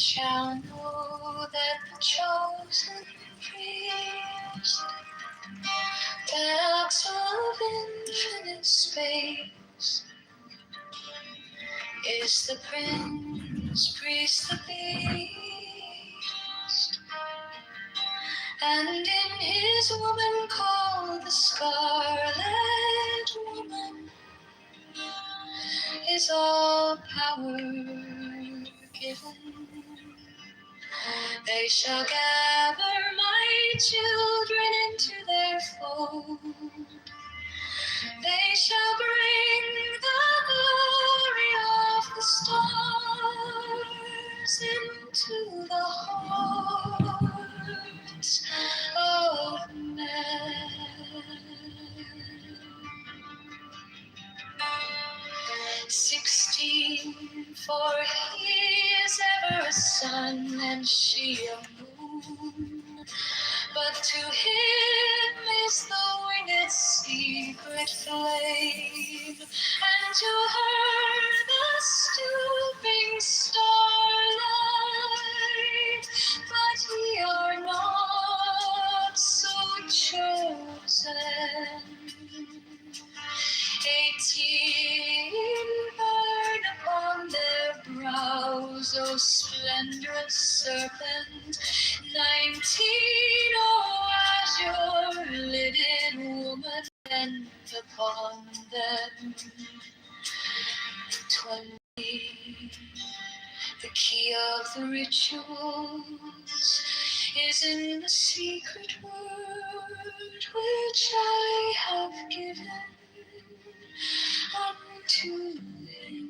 Shall know that the chosen priest, tax of infinite space, is the prince, priest, the beast, and in his woman called the Scarlet Woman is all power given. They shall gather my children into their fold. They shall bring the glory of the stars into the hearts of men. 16, for he is ever a sun and she a moon. But to him is the winged secret flame, and to her the stooping starlight. But ye are not so chosen. 18 burn upon their brows, O splendorous serpent. 19, O azure-lidded woman, bent upon them. 20, the key of the rituals is in the secret word which I have given unto him.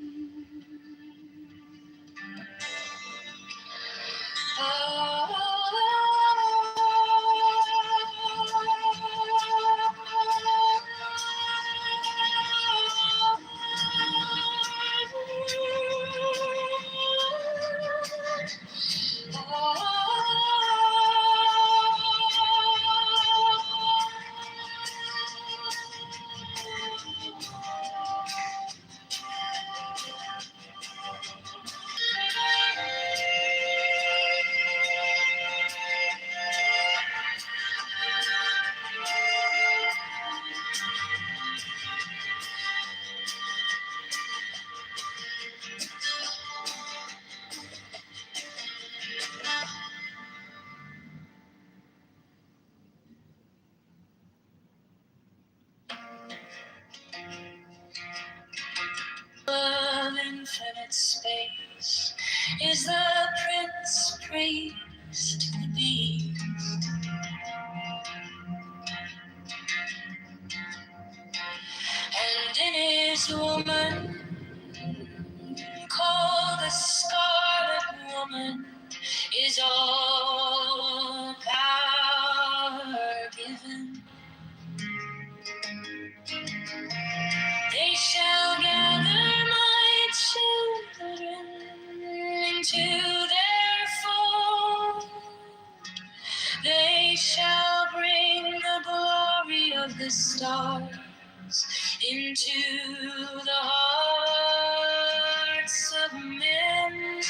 infinite space is the prince priest to the beast. And in his woman, called the Scarlet Woman, is all power given. They shall gather my children into their fold. They shall bring the glory of the stars into the hearts of men.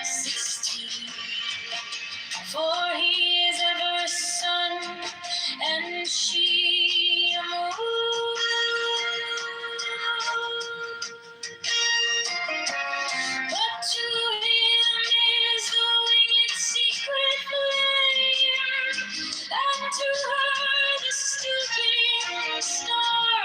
16. For he is ever a sun, and she a moon. But to him is the winged secret flame, and to her the stooping star.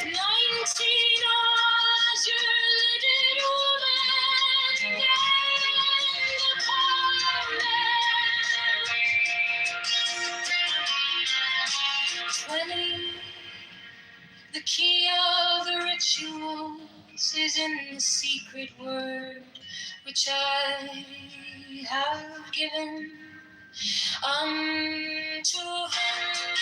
Nineteen azure-lidded woman and a 20. The key of the rituals is in the secret word which I have given unto him.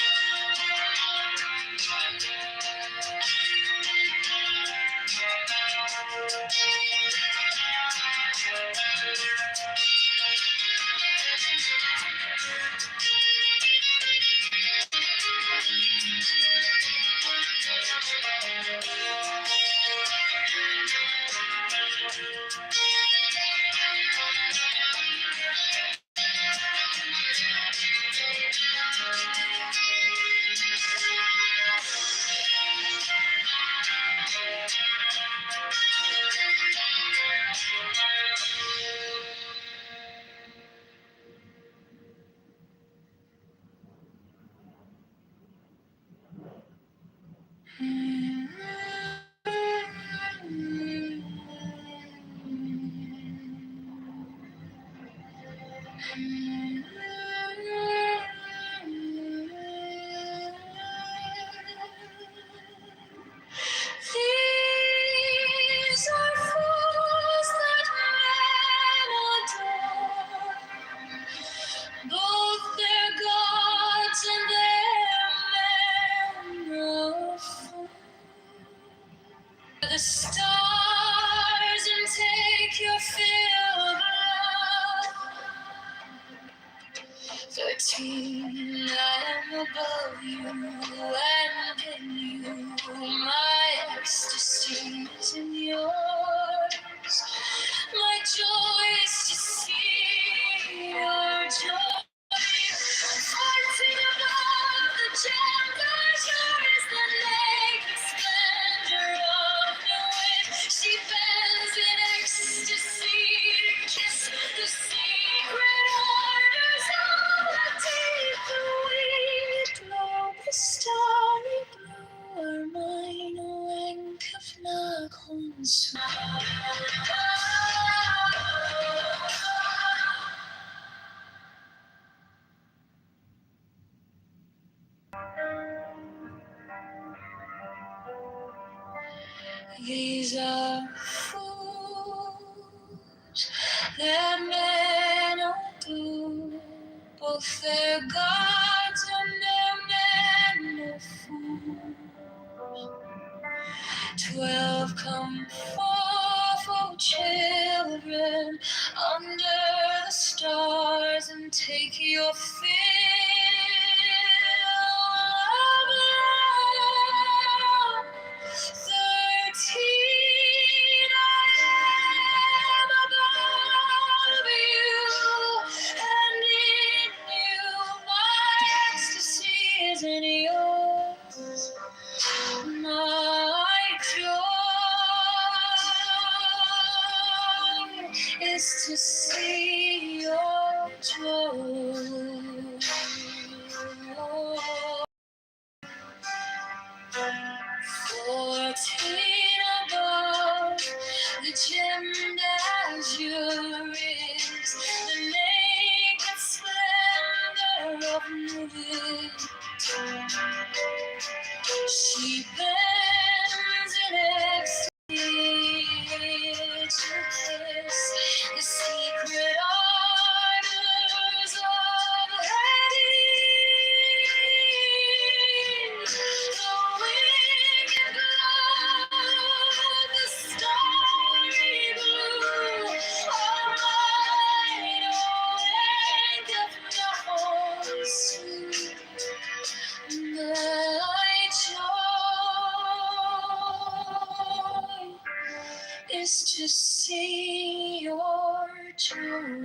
These are fools that men adore, both their gods and their men of fools. The stars and take your fill of love. 13, I am above you and in you. My ecstasy is in yours. My joy is to see your joy. Floating above the genders, yours the naked splendor of the wind. She bends in ecstasy to kiss the secret orders of the deep. The winged globe, the starry blue are mine. Rank of Naghon's. These are fools that men adore, both their gods and their men of fools. 12 come forth, O children, under the stars, and take your fill of love. 13, I am above to see your joy. 14 above, the gemmed azure is the naked splendor of night. She bends in ecstasy to kiss the secret ardors of Hades. The wicked blood, the starry blue, all mine, oh, and of sweet. My joy is to see your joy.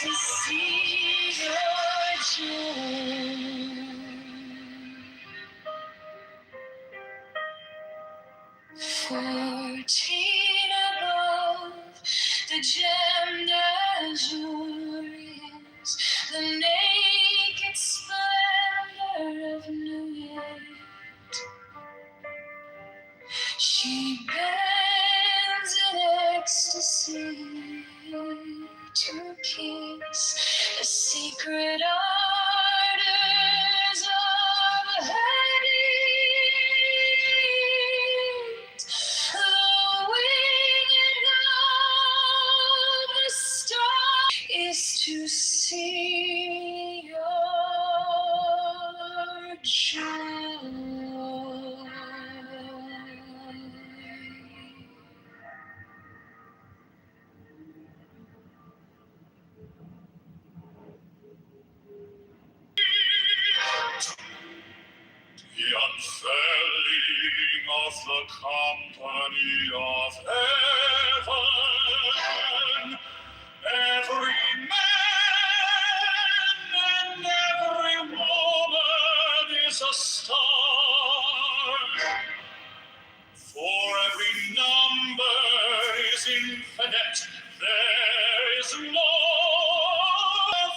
To see your joy. 14 above, the gemmed azure is the naked splendor of New Year. She bends in ecstasy to kiss the secret ardors of Hades. The winged of the star is to see your joy. The unfurling of the company of heaven, every man and every woman is a star, for every number is infinite, there is no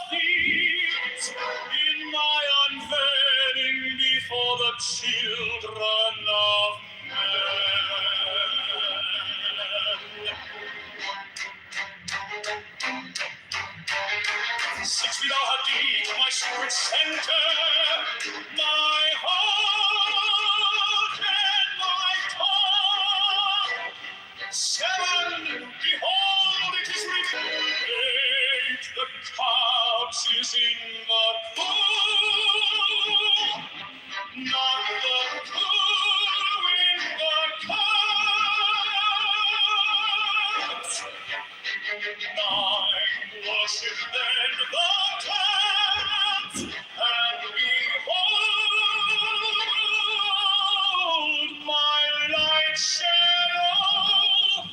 feet in my unveiling before the children of men. 6 feet how deep my secret center, my heart and my tongue. 7, behold, it is written. 8, the couch is in the pool, not the pool in the cups. 9, worship then the cats, and behold, my light shed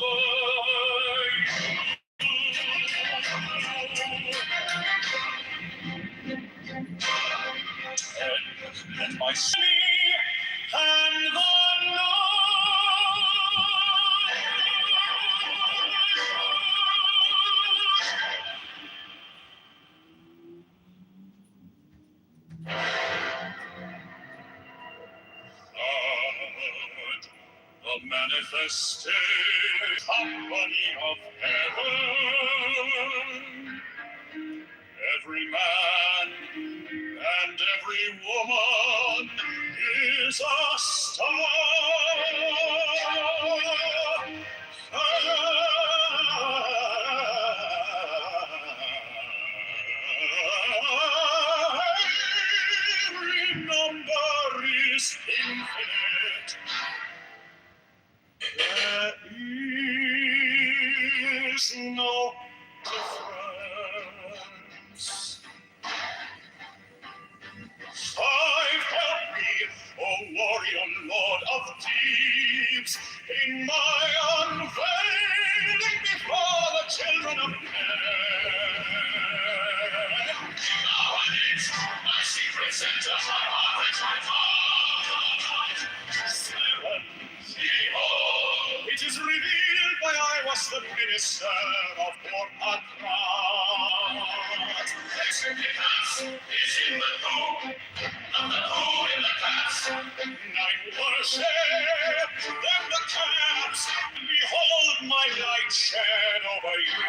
over you. And my city and the the manifested company of heaven, every man and every woman is a star. is infinite. There is no difference. Five help me, O warrior lord of deeps, in my unveiling before the children of men. Nowadays, my secret centers, my heart and my mind. Seven, behold, it is revealed by I was the minister of Borpatrat. Significance is in the who, not the who in the past. Nine worship, then the caps. Behold my light shed over you.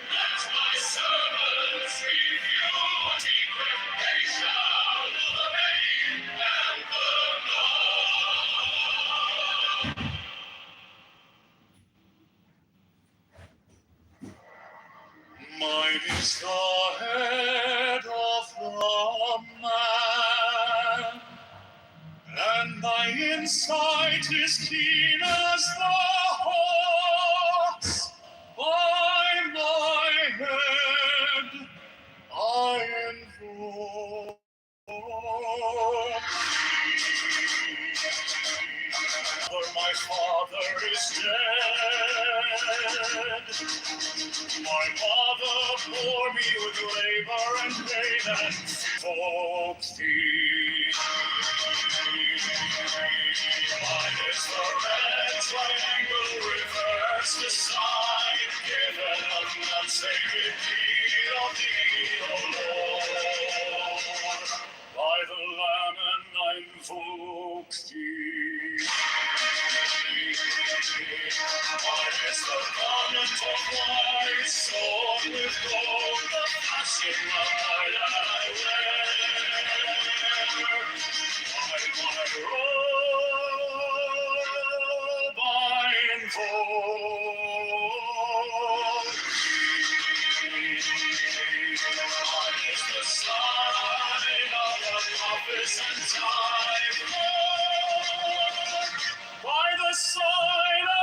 Let my servants give you a declaration of the pain and the blood. Mine is the head of the man, and thy insight is keen as the hawk's. By my head I invoke. For my father is dead. My mother bore me with labor and pain and folk thee. Mine is the red triangle reversed aside, given of none save in need of thee, O Lord. By the Lamb and nine folk thee. Mine is the garment of white, sword with gold, the fashion of my that I wear. By my robe I invoke. Mine is the sign of the prophets and time. By the sign I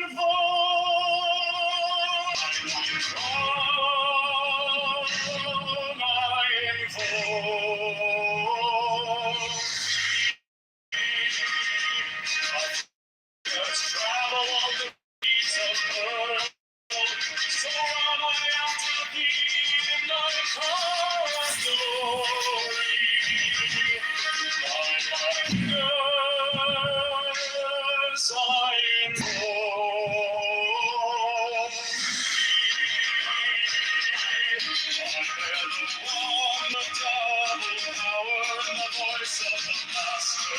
invoke. I invoke. Just travel on the beats of earth. So am I after thee in thy power and glory. By my nurse I invoke. On the double power and the voice of the Master.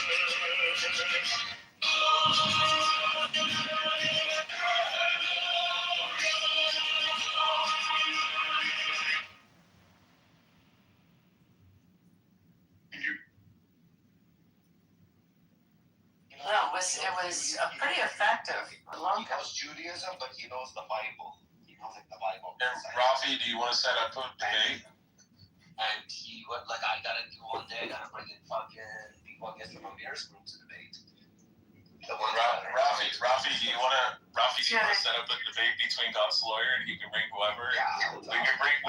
Well, it was pretty effective. He knows Judaism, but he knows the Bible. He knows like the Bible. And Rafi, do you want to set up a debate? And he went like, I gotta do one day. I gotta bring in fucking people, I guess, from Amir's group to debate. Rafi, do you want to set up a debate between God's lawyer and you can bring whoever? Yeah, we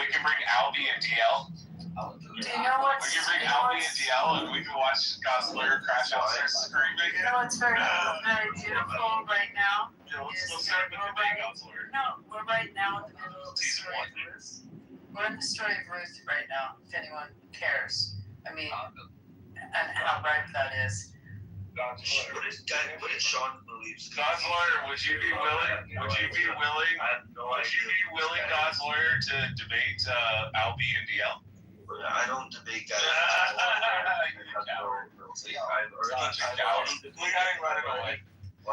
can bring Albie and DL. Do you know what? We can bring Albie and DL and we can watch God's lawyer crash out there screaming. You know what's very beautiful right now? Let's start with the debate, God's lawyer. No, we're right now in the middle of the story of Ruth. We're in the story of Ruth right now, if anyone cares. I mean, and how ripe that is. God's lawyer. What is Sean believes? God's lawyer, would you be willing, God's lawyer, to debate Albie and DL? I don't debate guys. We gotta run it away.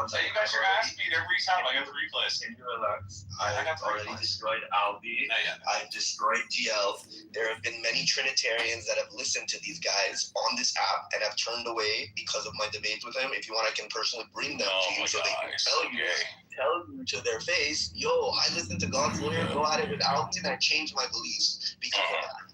So you guys are ass beat every time. I got 3 plays. Can you relax? I've already destroyed Albie. I've destroyed DL. There have been many Trinitarians that have listened to these guys on this app and have turned away because of my debates with him. If you want, I can personally bring them to you so they can tell you to their face, yo, I listened to God's lawyer, go at it with Albie, and I changed my beliefs because of that.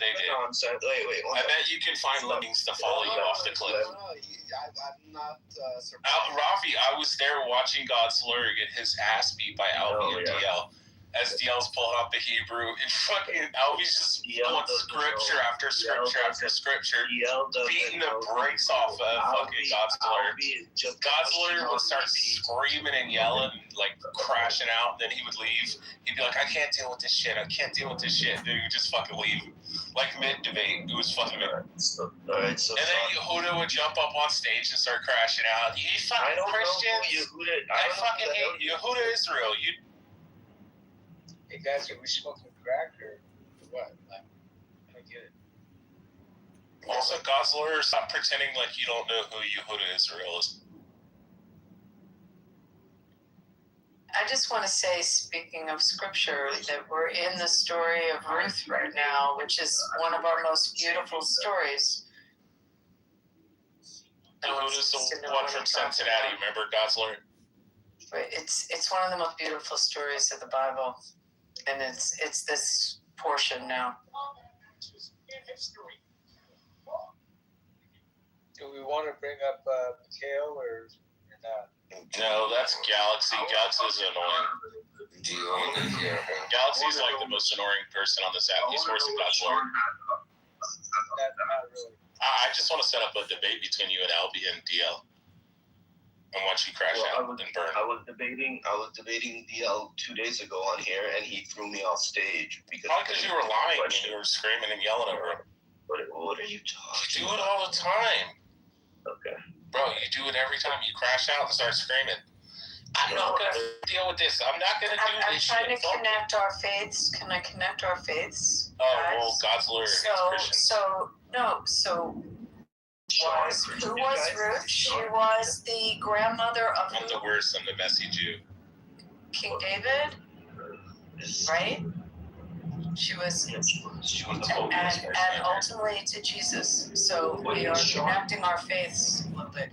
they did. Nonsense. Wait. I bet you can find links to follow you off the cliff. I'm not surprised. Rafi, I was there watching God's lawyer get his ass beat by Albie and DL. As DL's pulling up the Hebrew, and fucking Albie's just pulling scripture after scripture after scripture, beating the brakes off of fucking God's lawyer. God's lawyer would start screaming and yelling, like crashing out. Then he would leave. He'd be like, "I can't deal with this shit. I can't deal with this shit." Then he'd just fucking leave, like mid debate. It was fucking. Alright, so and then Yehuda would jump up on stage and start crashing out. You fucking Christians! I fucking hate Yehuda Israel. You. Hey guys, are we smoking crack or what? I get it. Also, God's lawyer, stop pretending like you don't know who Yehuda Israel is. I just want to say, speaking of scripture, that we're in the story of Ruth right now, which is one of our most beautiful stories. Yehuda's the one from Cincinnati. Remember God's lawyer? It's one of the most beautiful stories of the Bible, and it's this portion now. Do we want to bring up Mikhail or not? No, that's Galaxy. Galaxy's annoying. Galaxy's like the most annoying person on this app. He's worse than God's lawyer. Not really. I just want to set up a debate between you and Albie and DL. And watch you crash out and burn. I was debating DL 2 days ago on here, and he threw me off stage because you were lying and you were screaming and yelling over him. What are you talking? You do it all the time. Okay. Bro, you do it every time. You crash out and start screaming. I'm not going to deal with this. I'm not going to do I'm this trying shit. to connect our faiths. Can I connect our faiths? Oh, well, God's lawyer is Christian. Who was Ruth? She was the grandmother of I'm the worst. I'm the messy Jew. King David, right? She was, She was the holiest person and ever. ultimately to Jesus. So we are connecting our faiths a little bit.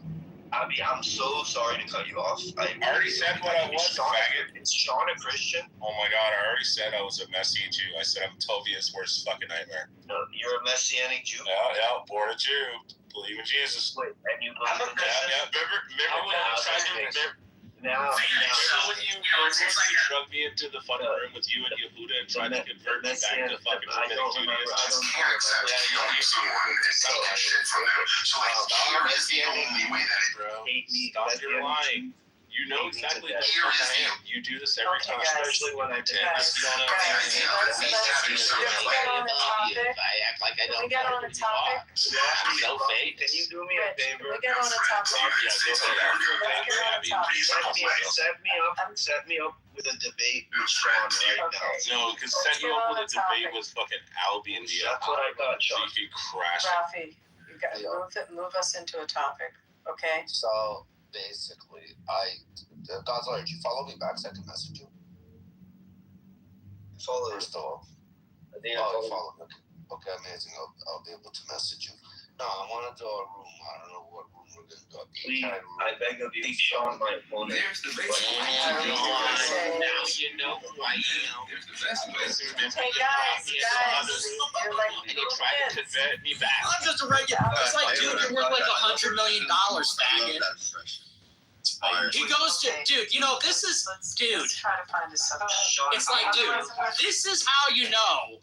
Abby, I'm so sorry to cut you off. I already said what I was, faggot. Is Sean a Christian? Oh my god, I already said I was a messy Jew. I said I'm Tovia's worst fucking nightmare. No, you're a Messianic Jew. Yeah, born a Jew. Believe in Jesus. Wait, and you believe in that? Yeah. Remember when I tried to remember? Now, when you drugged me into the fucking room with you and Yehuda and tried to convert me back to fucking Rabbinic Judaism? Stop your lying. You know exactly what I am. You do this every time. especially when I did. Let's get on the topic. I act like I Can don't we get on the topic? I'm so fake. Can you do me a Rich, can favor? we get on the topic? Let's get on the topic. Set me up with a debate with Sean right now. No, because setting you up with a debate was fucking Albie and Dia. That's what I thought, So Sean. you could crash. Rafi, you got move us into a topic, okay? So basically, God's lawyer, did you follow me back so I can message you? Follow First of all, I think oh, you follow me. Okay, amazing. I'll be able to message you. No, I want to do a room. I don't know what room we're going to do. Please, I beg of you, Sean, my opponent. There's the best way. Now you know who I am. There's the best way. Hey guys, you're like And he little tried to kids. convert me back. I'm just a regular. It's like, dude, you're worth like $100 million, faggot. He goes to, dude, you know, this is, dude, Let's try to find a subject. it's like, dude, this is how you know.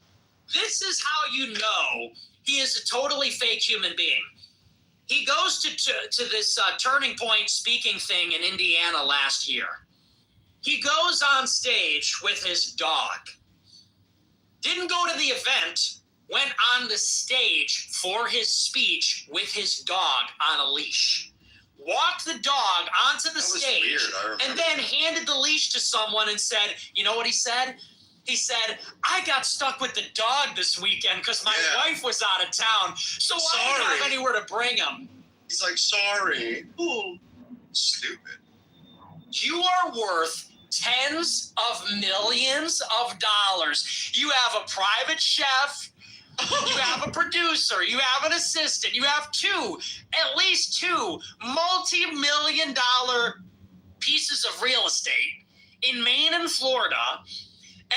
This is how you know he is a totally fake human being. He goes to this Turning Point speaking thing in Indiana last year. He goes on stage with his dog. Didn't go to the event, went on the stage for his speech with his dog on a leash. Walked the dog onto the stage and then handed the leash to someone and said, you know what he said? He said, I got stuck with the dog this weekend because my wife was out of town, so I didn't have anywhere to bring him. He's like, sorry. Ooh, Stupid. you are worth tens of millions of dollars. You have a private chef. You have a producer, you have an assistant, you have at least two multi-million-dollar pieces of real estate in Maine and Florida,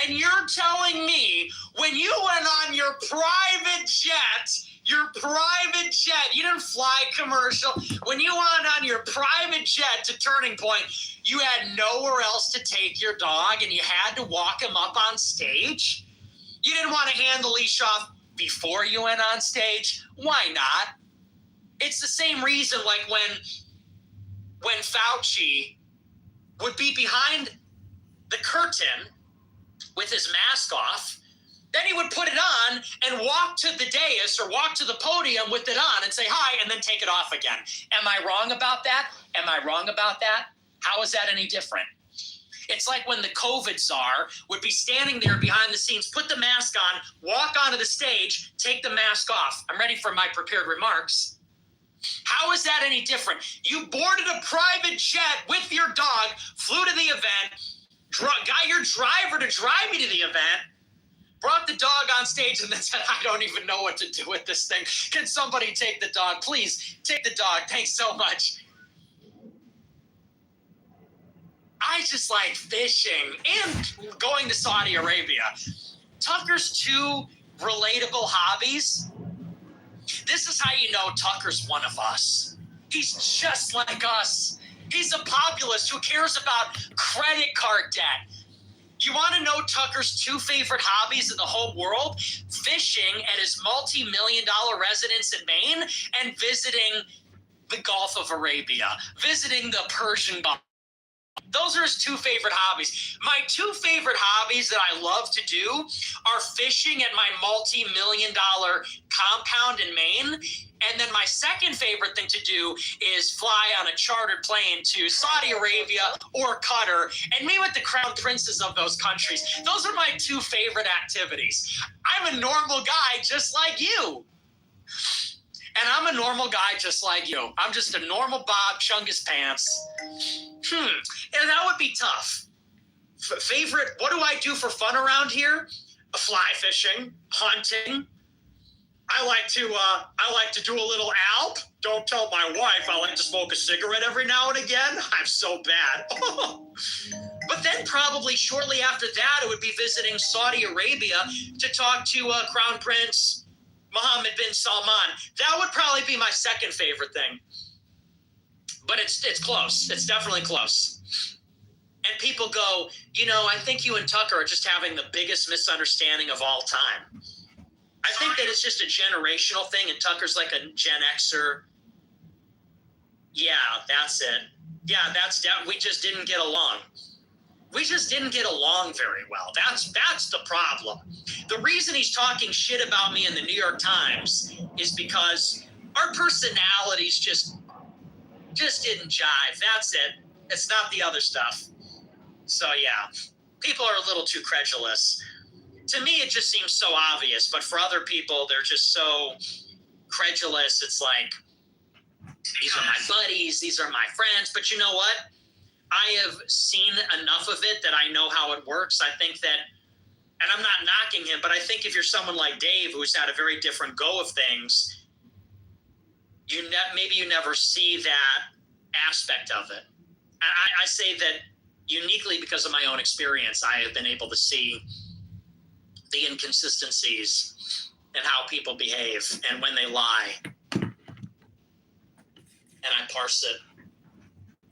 And you're telling me when you went on your private jet, you didn't fly commercial. When you went on your private jet to Turning Point, you had nowhere else to take your dog and you had to walk him up on stage? You didn't want to hand the leash off before you went on stage? Why not? It's the same reason like when Fauci would be behind the curtain with his mask off, then he would put it on and walk to the dais or walk to the podium with it on and say hi and then take it off again. Am I wrong about that? Am I wrong about that? How is that any different? It's like when the COVID czar would be standing there behind the scenes, put the mask on, walk onto the stage, take the mask off. I'm ready for my prepared remarks. How is that any different? You boarded a private jet with your dog, flew to the event, got your driver to drive you to the event, brought the dog on stage, and then said, I don't even know what to do with this thing. Can somebody take the dog? Please, take the dog. Thanks so much. I just like fishing and going to Saudi Arabia. Tucker's two relatable hobbies. This is how you know Tucker's one of us. He's just like us. He's a populist who cares about credit card debt. You want to know Tucker's two favorite hobbies in the whole world? Fishing at his multi-million-dollar residence in Maine and visiting the Gulf of Arabia, visiting the Persian Gulf. Those are his two favorite hobbies. My two favorite hobbies that I love to do are fishing at my multi-million-dollar compound in Maine. And then my second favorite thing to do is fly on a chartered plane to Saudi Arabia or Qatar and meet with the crown princes of those countries. Those are my two favorite activities. I'm a normal guy just like you. And I'm a normal guy just like you. I'm just a normal Bob Chungus Pants. And that would be tough. Favorite, what do I do for fun around here? Fly fishing, hunting. I like to do a little alp. Don't tell my wife. I like to smoke a cigarette every now and again. I'm so bad. But then probably shortly after that, it would be visiting Saudi Arabia to talk to Crown Prince Mohammed bin Salman. That would probably be my second favorite thing. But it's close. It's definitely close. And people go, I think you and Tucker are just having the biggest misunderstanding of all time. I think that it's just a generational thing, and Tucker's like a Gen Xer. Yeah, that's it. Yeah, we just didn't get along. We just didn't get along very well. That's the problem. The reason he's talking shit about me in the New York Times is because our personalities just didn't jive. That's it. It's not the other stuff. So yeah, people are a little too credulous. To me, it just seems so obvious, but for other people, they're just so credulous. It's like, these are my buddies, these are my friends, but you know what? I have seen enough of it that I know how it works. I think that, and I'm not knocking him, but I think if you're someone like Dave, who's had a very different go of things, maybe you never see that aspect of it. I say that uniquely because of my own experience, I have been able to see the inconsistencies and how people behave and when they lie. And I parse it.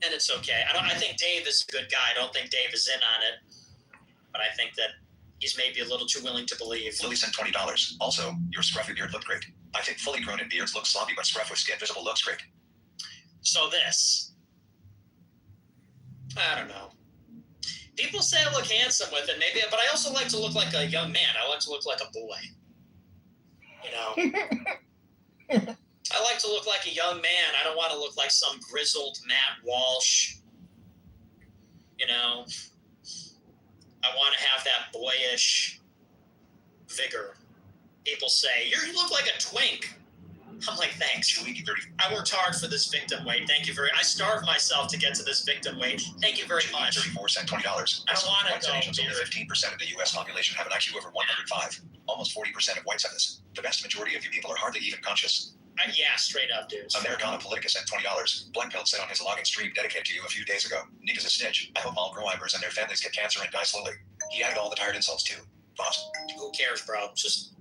And it's okay. I think Dave is a good guy. I don't think Dave is in on it. But I think that he's maybe a little too willing to believe. Lily sent $20. Also, your scruffy beard looked great. I think fully grown in beards look sloppy, but scruff with skin visible looks great. So this. I don't know. People say I look handsome with it, maybe, but I also like to look like a young man. I like to look like a boy. I like to look like a young man. I don't want to look like some grizzled Matt Walsh. I want to have that boyish vigor. People say, you look like a twink. I'm like, thanks. I worked hard for this victim weight. Thank you I starved myself to get to this victim weight. Thank you very much. 34 sent $20. I don't want Whites and Asians, only 15% of the U.S. population have an IQ over 105. Almost 40% of whites have this. The vast majority of you people are hardly even conscious. Yeah, straight up, dudes. Americana Politica sent $20. Black Belt said on his logging stream dedicated to you a few days ago. Nick is a snitch. I hope all grow-ibers and their families get cancer and die slowly. He added all the tired insults too. Boss. Who cares, bro? Just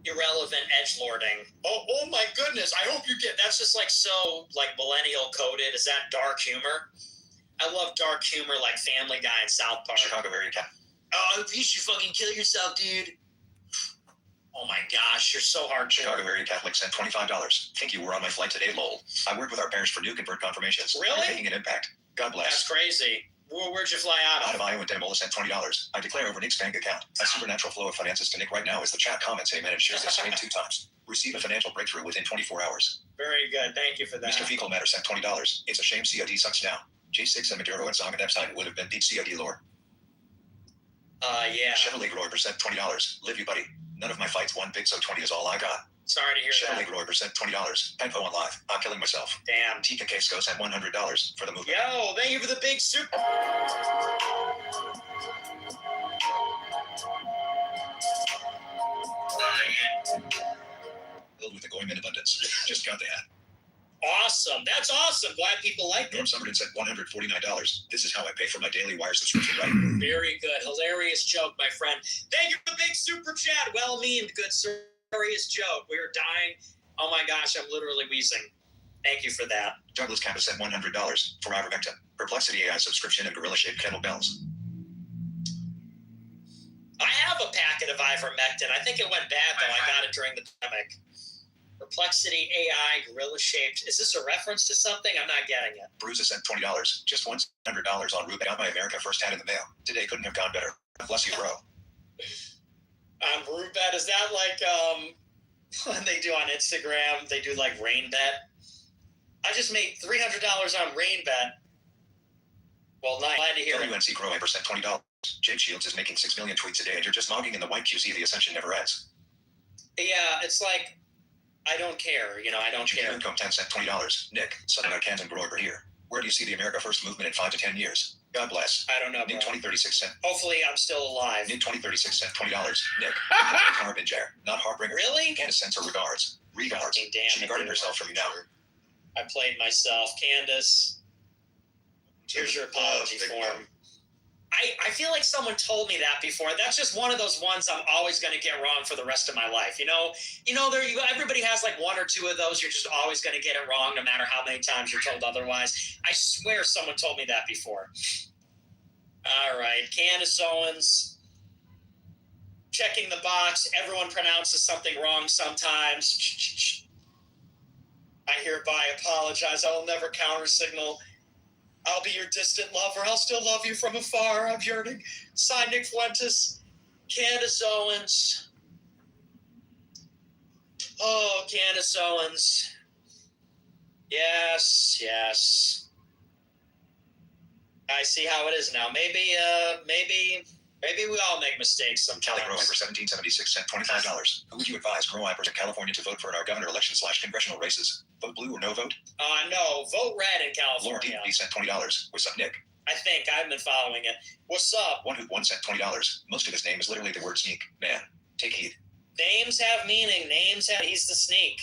irrelevant edgelording. Oh my goodness! I hope you get. That's just like so like millennial coded. Is that dark humor? I love dark humor like Family Guy and South Park. Chicago area cat. Oh, you should fucking kill yourself, dude. Oh my gosh, you're so hard. Chicago area Catholic sent $25. Think you were on my flight today, lol. I worked with our parish for new convert confirmations. Really? You're making an impact. God bless. That's crazy. Where'd you fly out Out of? of Iowa, Demola sent $20. I declare over Nick's bank account. A supernatural flow of finances to Nick right now as the chat comments amen and shares this stream 2 times. Receive a financial breakthrough within 24 hours. Very good. Thank you for that. Mr. Fecal Matter sent $20. It's a shame COD sucks now. J6 and Maduro and Zong and Epstein would have been peak COD lore. Yeah. Chevrolet Groiber sent $20. Live you, buddy. None of my fights won big, so 20 is all I got. Sorry to hear Chevrolet that. Groiber sent $20. Penpo on live. I'm killing myself. Damn. Tika Casco sent $100 for the movie. Yo, thank you for the big super. Filled with the goyim in abundance. Just got the hat. Awesome. That's awesome. Glad people like it. Norm Summerton sent $149. This is how I pay for my daily wire subscription, right? Very good. Hilarious joke, my friend. Thank you for the big super chat. Well meaned, good sir. Hilarious joke. We are dying. Oh my gosh, I'm literally wheezing. Thank you for that. Douglas Kappa sent $100 for ivermectin, Perplexity AI subscription, and gorilla-shaped kettlebells. I have a packet of ivermectin. I think it went bad, though. I got it during the pandemic. Perplexity AI, gorilla-shaped. Is this a reference to something? I'm not getting it. Bruises sent $20. Just $100 on Rube. Got my America First hat in the mail. Today couldn't have gone better. Bless you, bro. Rubet, is that like when they do on Instagram, they do like rain bet? I just made $300 on rain bet. Well, glad to hear it. WNC Groiber sent $20. Jake Shields is making 6 million tweets a day, and you're just mogging in the white QZ. The ascension never ends. Yeah, it's like, I don't care. I don't care. Income 10 sent $20. Nick, Southern Canton Groiber here. Where do you see the America First movement in 5 to 10 years? God bless. I don't know, Nick bro. 2036 cent. Hopefully, I'm still alive. Nick 2036 cent $20. Nick. Harbinger, not Heartbringer. Really? Candace sends her regards. Regards. Fucking damn She it, guarded dude. herself from you now. I played myself. Candace, here's your apology form. I feel like someone told me that before. That's just one of those ones I'm always going to get wrong for the rest of my life. Everybody has like one or two of those. You're just always going to get it wrong no matter how many times you're told otherwise. I swear someone told me that before. All right. Candace Owens. Checking the box. Everyone pronounces something wrong sometimes. I hereby apologize. I will never counter signal. I'll be your distant lover. I'll still love you from afar. I'm yearning. Signed, Nick Fuentes. Candace Owens. Oh, Candace Owens. Yes. I see how it is now. Maybe we all make mistakes Kelly sometimes. Groiber 1776 sent $25. Who would you advise Groibers in California to vote for in our governor election / congressional races? Vote blue or no vote? No, vote red in Laura California. D sent $20. What's up, Nick? I think I've been following it. What's up? One sent $20. Most of his name is literally the word sneak. Man, take heed. Names have meaning. He's the sneak.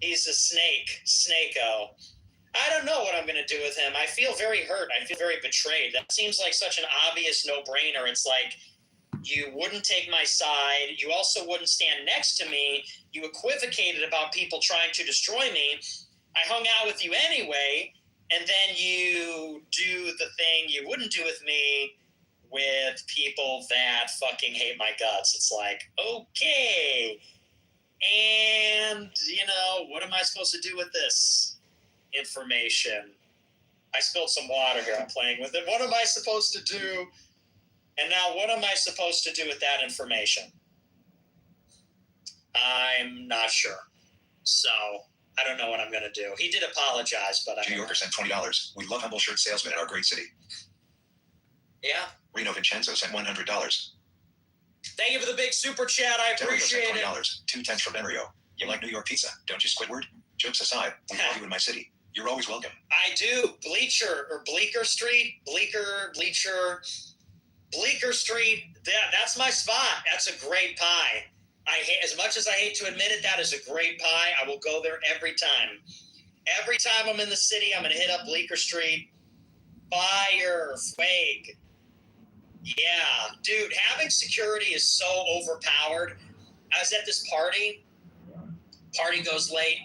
He's the snake. Snake-o. I don't know what I'm going to do with him. I feel very hurt. I feel very betrayed. That seems like such an obvious no-brainer. It's like, you wouldn't take my side. You also wouldn't stand next to me. You equivocated about people trying to destroy me. I hung out with you anyway, and then you do the thing you wouldn't do with me with people that fucking hate my guts. It's like, okay. And, what am I supposed to do with this information? I spilled some water here. I'm playing with it. What am I supposed to do? And now what am I supposed to do with that information? I'm not sure. So I don't know what I'm going to do. He did apologize, but New Yorker sent $20. We love humble shirt salesmen in our great city. Yeah. Reno Vincenzo sent $100. Thank you for the big super chat. I Dario appreciate sent it. $20. 2 10s from Dario. You like New York pizza, don't you, Squidward? Jokes aside, we love you in my city. You're always welcome. I do. Bleecker Street. Bleecker Street. That's my spot. That's a great pie. As much as I hate to admit it, that is a great pie. I will go there every time. Every time I'm in the city, I'm going to hit up Bleecker Street. Fire. Fag. Yeah, dude, having security is so overpowered. I was at this party goes late.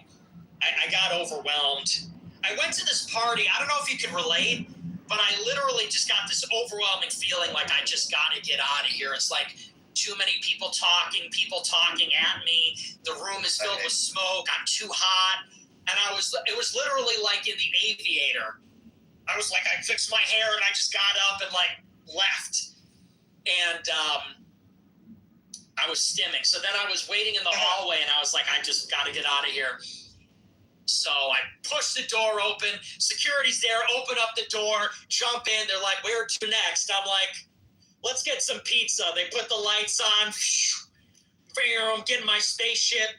I got overwhelmed. I went to this party. I don't know if you can relate, but I literally just got this overwhelming feeling like I just got to get out of here. It's like too many people talking at me. The room is filled with smoke. I'm too hot. And it was literally like in The Aviator. I was like, I fixed my hair and I just got up and like left. And I was stimming. So then I was waiting in the hallway and I was like, I just got to get out of here. So I pushed the door open. Security's there. Open up the door. Jump in. They're like, where to next? I'm like, let's get some pizza. They put the lights on. I'm getting my spaceship.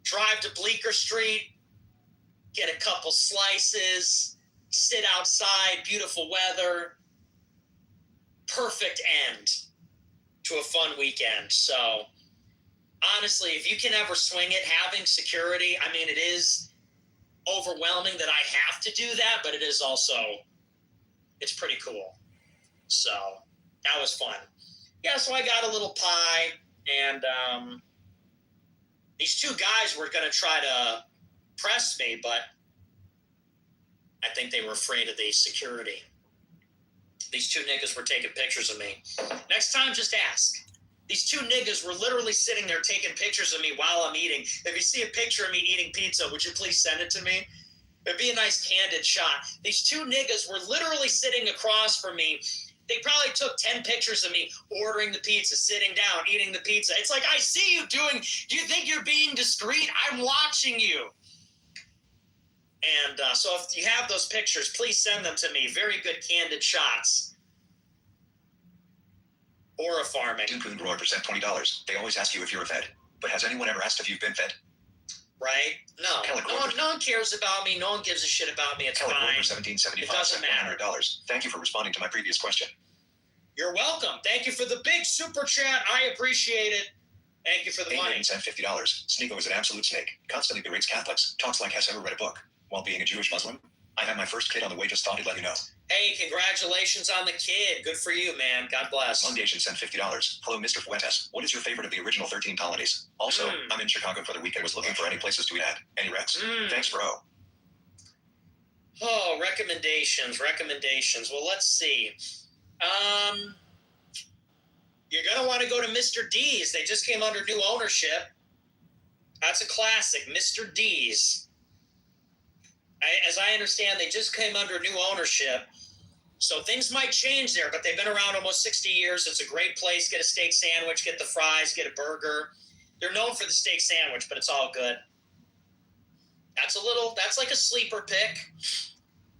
Drive to Bleecker Street. Get a couple slices. Sit outside. Beautiful weather. Perfect end to a fun weekend. So honestly, if you can ever swing it, having security, I mean, it is overwhelming that I have to do that, but it is also, it's pretty cool. So that was fun. Yeah, so I got a little pie, and these two guys were going to try to press me, but I think they were afraid of the security. These two niggas were taking pictures of me. Next time, just ask. These two niggas were literally sitting there taking pictures of me while I'm eating. If you see a picture of me eating pizza, would you please send it to me? It'd be a nice candid shot. These two niggas were literally sitting across from me. They probably took 10 pictures of me ordering the pizza, sitting down, eating the pizza. It's like, I see you doing, do you think you're being discreet? I'm watching you. And so if you have those pictures, please send them to me. Very good candid shots. Or a farming. Dude Roar % $20. They always ask you if you're a Fed. But has anyone ever asked if you've been fed? Right? No. No one cares about me. No one gives a shit about me. It's fine. $17.75. It doesn't matter. $100. Thank you for responding to my previous question. You're welcome. Thank you for the big super chat. I appreciate it. Thank you for the money. $8 $50. Sneeko is an absolute snake. Constantly berates Catholics. Talks like has ever read a book. While being a Jewish Muslim, I had my first kid on the way. Just thought I'd let you know. Hey, congratulations on the kid. Good for you, man. God bless. Foundation sent $50. Hello, Mr. Fuentes. What is your favorite of the original 13 colonies? Also, I'm in Chicago for the weekend. Was looking for any places to eat at. Any recs? Thanks, bro. Oh, recommendations. Well, let's see. You're going to want to go to Mr. D's. They just came under new ownership. That's a classic, Mr. D's. As I understand, they just came under new ownership. So things might change there, but they've been around almost 60 years. It's a great place. Get a steak sandwich, get the fries, get a burger. They're known for the steak sandwich, but it's all good. That's like a sleeper pick.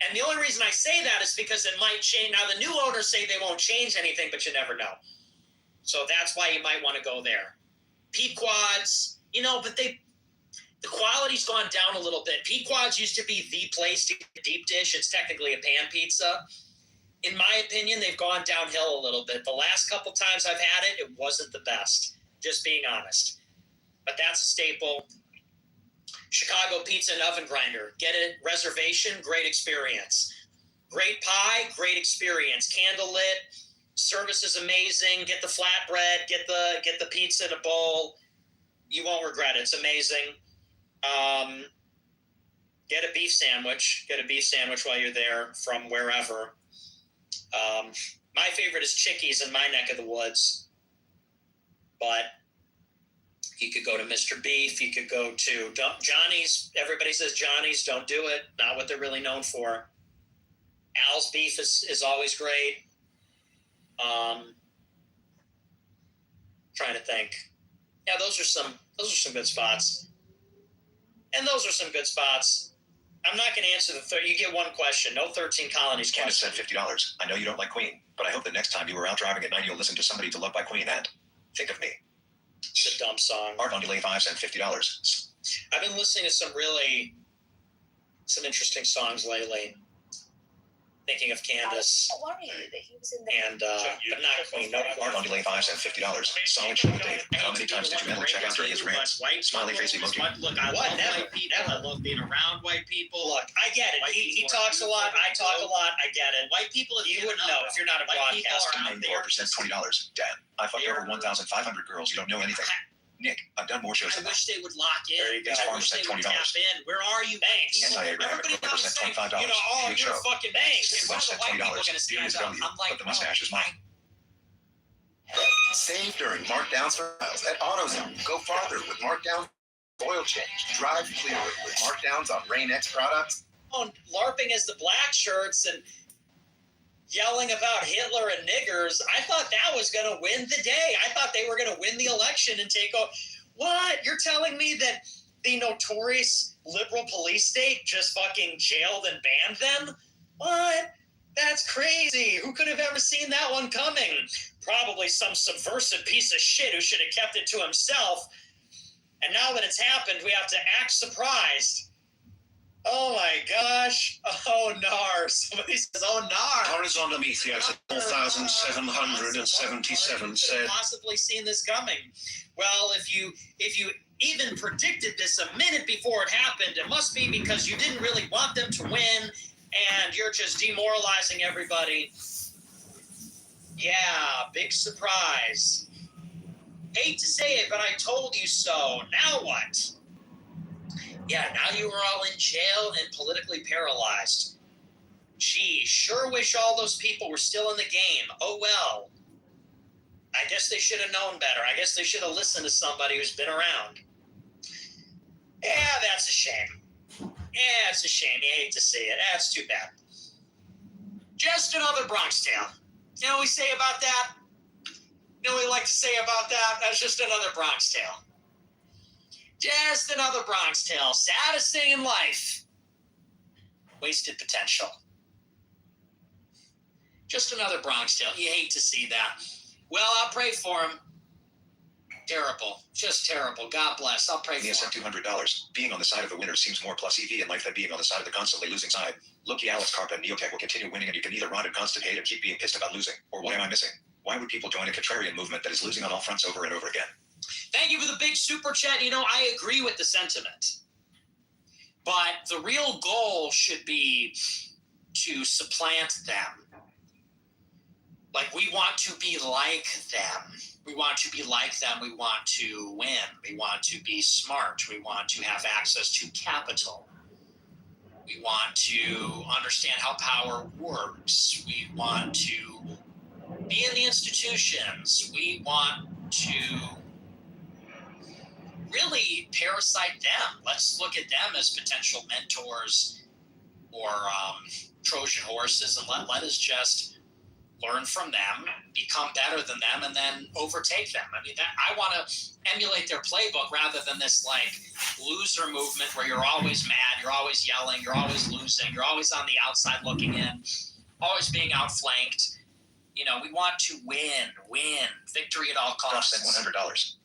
And the only reason I say that is because it might change. Now, the new owners say they won't change anything, but you never know. So that's why you might want to go there. Pequod's, but the quality's gone down a little bit. Pequod's used to be the place to get deep dish. It's technically a pan pizza. In my opinion, they've gone downhill a little bit. The last couple times I've had it, it wasn't the best, just being honest. But that's a staple. Chicago Pizza and Oven Grinder. Get a reservation, great experience. Great pie, great experience. Candlelit, service is amazing. Get the flatbread, get the pizza in a bowl. You won't regret it. It's amazing. Get a beef sandwich. Get a beef sandwich while you're there from wherever. My favorite is Chickies in my neck of the woods. But you could go to Mr. Beef. You could go to Johnny's. Everybody says Johnny's. Don't do it. Not what they're really known for. Al's Beef is always great. Trying to think. Yeah, those are some good spots. And those are some good spots. I'm not going to answer the third. You get one question. No 13 colonies. Candace said $50. I know you don't like Queen, but I hope that next time you are out driving at night, you'll listen to Somebody to Love by Queen and think of me. It's a dumb song. Art on Delay 5 cent $50. I've been listening to some interesting songs lately. Thinking of Candace. I worry that he was in the. And, but not Queen. No, Mark on delay 5 cent $50. Solid show with Dave. How many times did you mentally check out during his rants? Smiley face emoji. Look, I love white people. I love being around white people. Look, I get it. He talks a lot. I talk a lot. I get it. White people, you wouldn't know if you're not a broadcaster. 94% $20. Dad, I fucked over 1,500 girls. You don't know anything. Nick, I've done more shows I than that. wish they would lock in. There you go. I wish they would tap in. Where are you? Thanks. Anti-Abraham, Everybody down the same. $25. You know, oh, Huge you're show. fucking thanks. $50 When are the white people $20. going to stand Beard is up? W, I'm like, but the mustache is mine. Save during markdowns for miles at AutoZone. Go farther with markdown oil change. Drive clearer with markdowns on Rain-X products. LARPing as the black shirts and yelling about Hitler and niggers. I thought that was going to win the day. I thought they were going to win the election and take over. What? You're telling me that the notorious liberal police state just fucking jailed and banned them? What? That's crazy. Who could have ever seen that one coming? Probably some subversive piece of shit who should have kept it to himself. And now that it's happened, we have to act surprised. Oh my gosh. Oh, nar. Somebody says, oh, nar. Horizon Amethios at 4,777 said. Possibly seen this coming. Well, if you even predicted this a minute before it happened, it must be because you didn't really want them to win and you're just demoralizing everybody. Yeah, big surprise. Hate to say it, but I told you so. Now what? Yeah, now you were all in jail and politically paralyzed. Gee, sure wish all those people were still in the game. Oh well. I guess they should have known better. I guess they should have listened to somebody who's been around. Yeah, that's a shame. Yeah, it's a shame. You hate to see it. That's too bad. Just another Bronx tale. You know what we say about that? You know what we like to say about that? That's just another Bronx tale. Just another Bronx tale. Saddest thing in life. Wasted potential. Just another Bronx tale. You hate to see that. Well, I'll pray for him. Terrible. Just terrible. God bless. I'll pray for him. Sent $200. Being on the side of the winner seems more plus EV in life than being on the side of the constantly losing side. Loki, Alex Carp, and Neotech will continue winning, and you can either run in constant hate and keep being pissed about losing. Or what am I missing? Why would people join a contrarian movement that is losing on all fronts over and over again? Thank you for the big super chat. You know, I agree with the sentiment. But the real goal should be to supplant them. Like, we want to be like them. We want to be like them. We want to win. We want to be smart. We want to have access to capital. We want to understand how power works. We want to be in the institutions. We want to really parasite them. Let's look at them as potential mentors or Trojan horses, and let us just learn from them, become better than them, and then overtake them. I mean, I want to emulate their playbook rather than this like loser movement where you're always mad, you're always yelling, you're always losing, you're always on the outside looking in, always being outflanked. You know, we want to win, victory at all costs. Sent $100.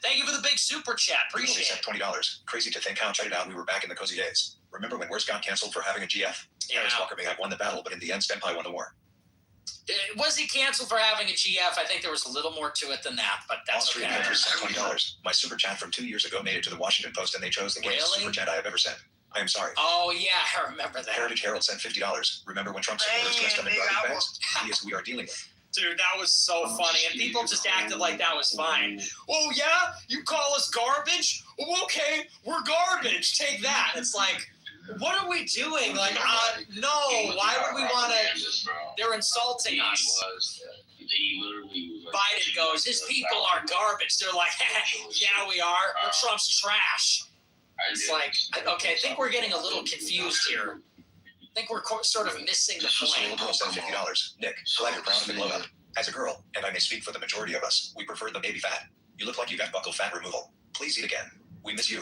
Thank you for the big super chat. Appreciate it. Sent $20. Crazy to think how checked out we were back in the cozy days. Remember when Worst got canceled for having a GF? Yeah. Harris Walker may have won the battle, but in the end, Stenpai won the war. Was he canceled for having a GF? I think there was a little more to it than that, but that's All 3 okay. members sent $20. My super chat from 2 years ago made it to the Washington Post, and they chose the gayest super chat I have ever sent. I am sorry. Oh, yeah, I remember that. Heritage Herald sent $50. Remember when Trump supporters dressed up in garbage bags? He is who we are dealing with. Dude, that was so funny, and people just acted like that was fine. Oh, yeah? You call us garbage? Oh, okay, we're garbage. Take that. It's like, what are we doing? Like, no, why would we want to? They're insulting us. Biden goes, his people are garbage. They're like, yeah, we are. We're Trump's trash. It's like, okay, I think we're getting a little confused here. I think we're sort of missing the point. Girl sent $50. Nick, glad you're proud of the glow up. As a girl, and I may speak for the majority of us, we prefer the baby fat. You look like you got buccal fat removal. Please eat again. We miss you.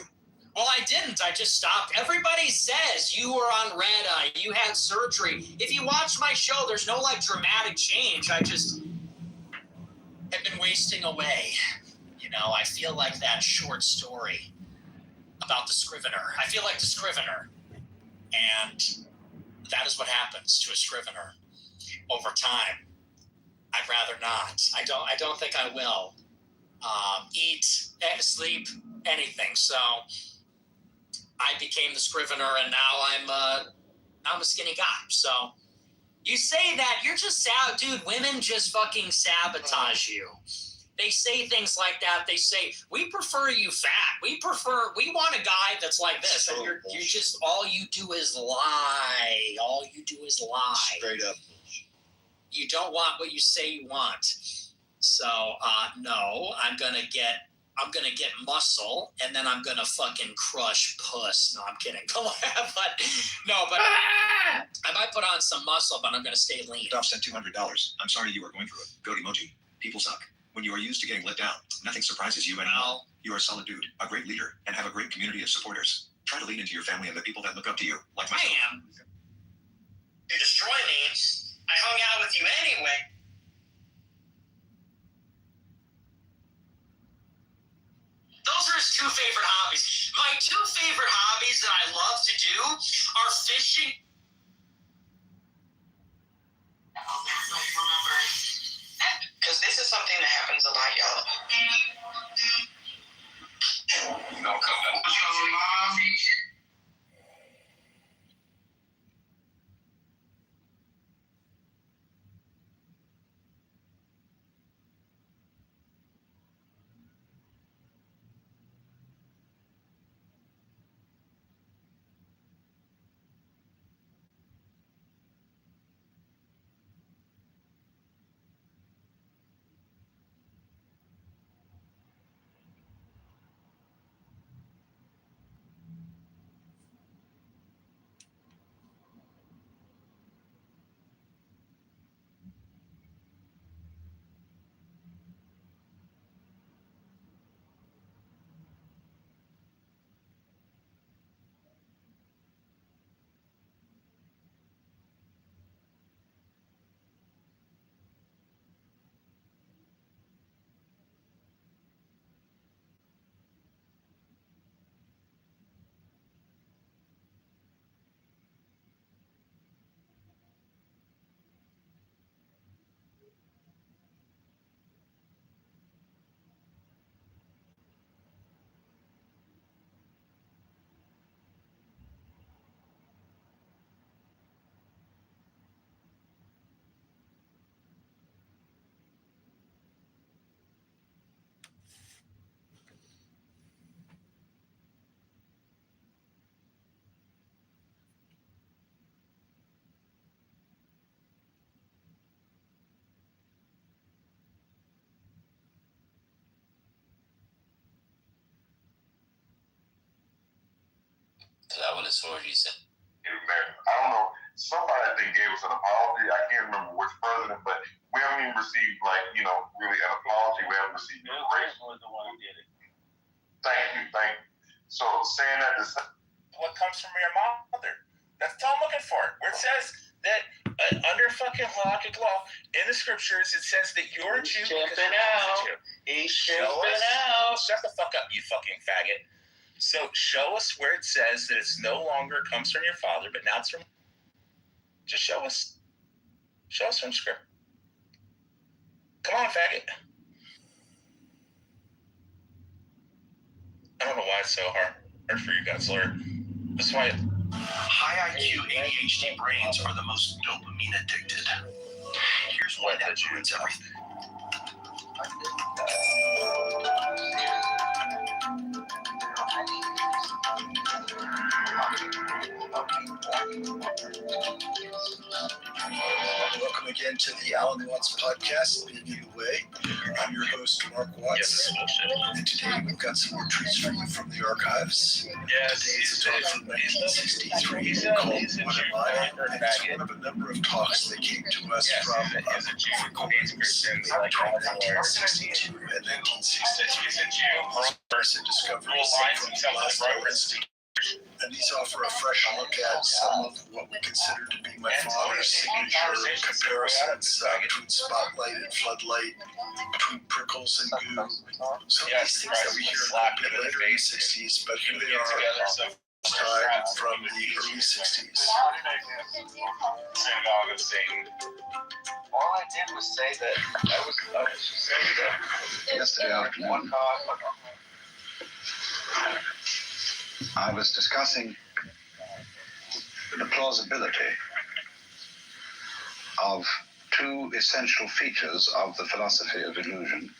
Well, I didn't. I just stopped. Everybody says you were on red eye. You had surgery. If you watch my show, there's no like dramatic change. I just have been wasting away. You know, I feel like that short story about the Scrivener. I feel like the Scrivener. And that is what happens to a scrivener over time. I'd rather not. I don't think I will eat, sleep, anything. So I became the scrivener, and now I'm a skinny guy. So you say that, you're just sad, dude. Women just fucking sabotage you. They say things like that. They say, we prefer you fat. We want a guy that's like this. So and you're just, all you do is lie. All you do is lie. Straight up. You don't want what you say you want. So, no, I'm gonna get muscle, and then I'm gonna fucking crush puss. No, I'm kidding. but I might put on some muscle, but I'm gonna stay lean. Dov sent $200. I'm sorry you are going through it. Goat emoji. People suck. When you are used to getting let down, nothing surprises you anymore. Well, You are a solid dude, a great leader, and have a great community of supporters. Try to lean into your family and the people that look up to you, like myself. I am. You destroy me. I hung out with you anyway. Those are his two favorite hobbies. My two favorite hobbies that I love to do are fishing. Because this is something that happens a lot, y'all. No, come on. Is that what his orgy said? I don't know. Somebody I think gave us an apology. I can't remember which president, but we haven't even received, really an apology. We haven't received a grace. Was the one who did it. Thank you. So saying that this. What comes from your mother? That's all I'm looking for. Where it says that under fucking logic law in the scriptures, it says that you're a Jew. He's Show us. Shut the fuck up, you fucking faggot. So show us where it says that it's no longer comes from your father, but now it's from. Just show us. Show us from script. Come on, faggot. I don't know why it's so hard for you guys, Lord. That's why. High IQ ADHD brains are the most dopamine addicted. Here's why that ruins everything. Welcome again to the Alan Watts podcast, Leading the Way. I'm your host, Mark Watts, and today we've got some more treats for you from the archives. Today is a talk from 1963 called What Am I? And it's one of a number of talks that came to us from recordings between 1962 and 1963. Person discoveries from Glasgow. And these offer a fresh look at some of what we consider to be my father's signature comparisons between spotlight and floodlight, between prickles and goo. Some of these things that we hear a little bit later in the 60s, but here they are. time from the early 60s. Synagogue of Satan. All I did was say that I was saying that Yesterday afternoon, I was discussing the plausibility of two essential features of the philosophy of illusion.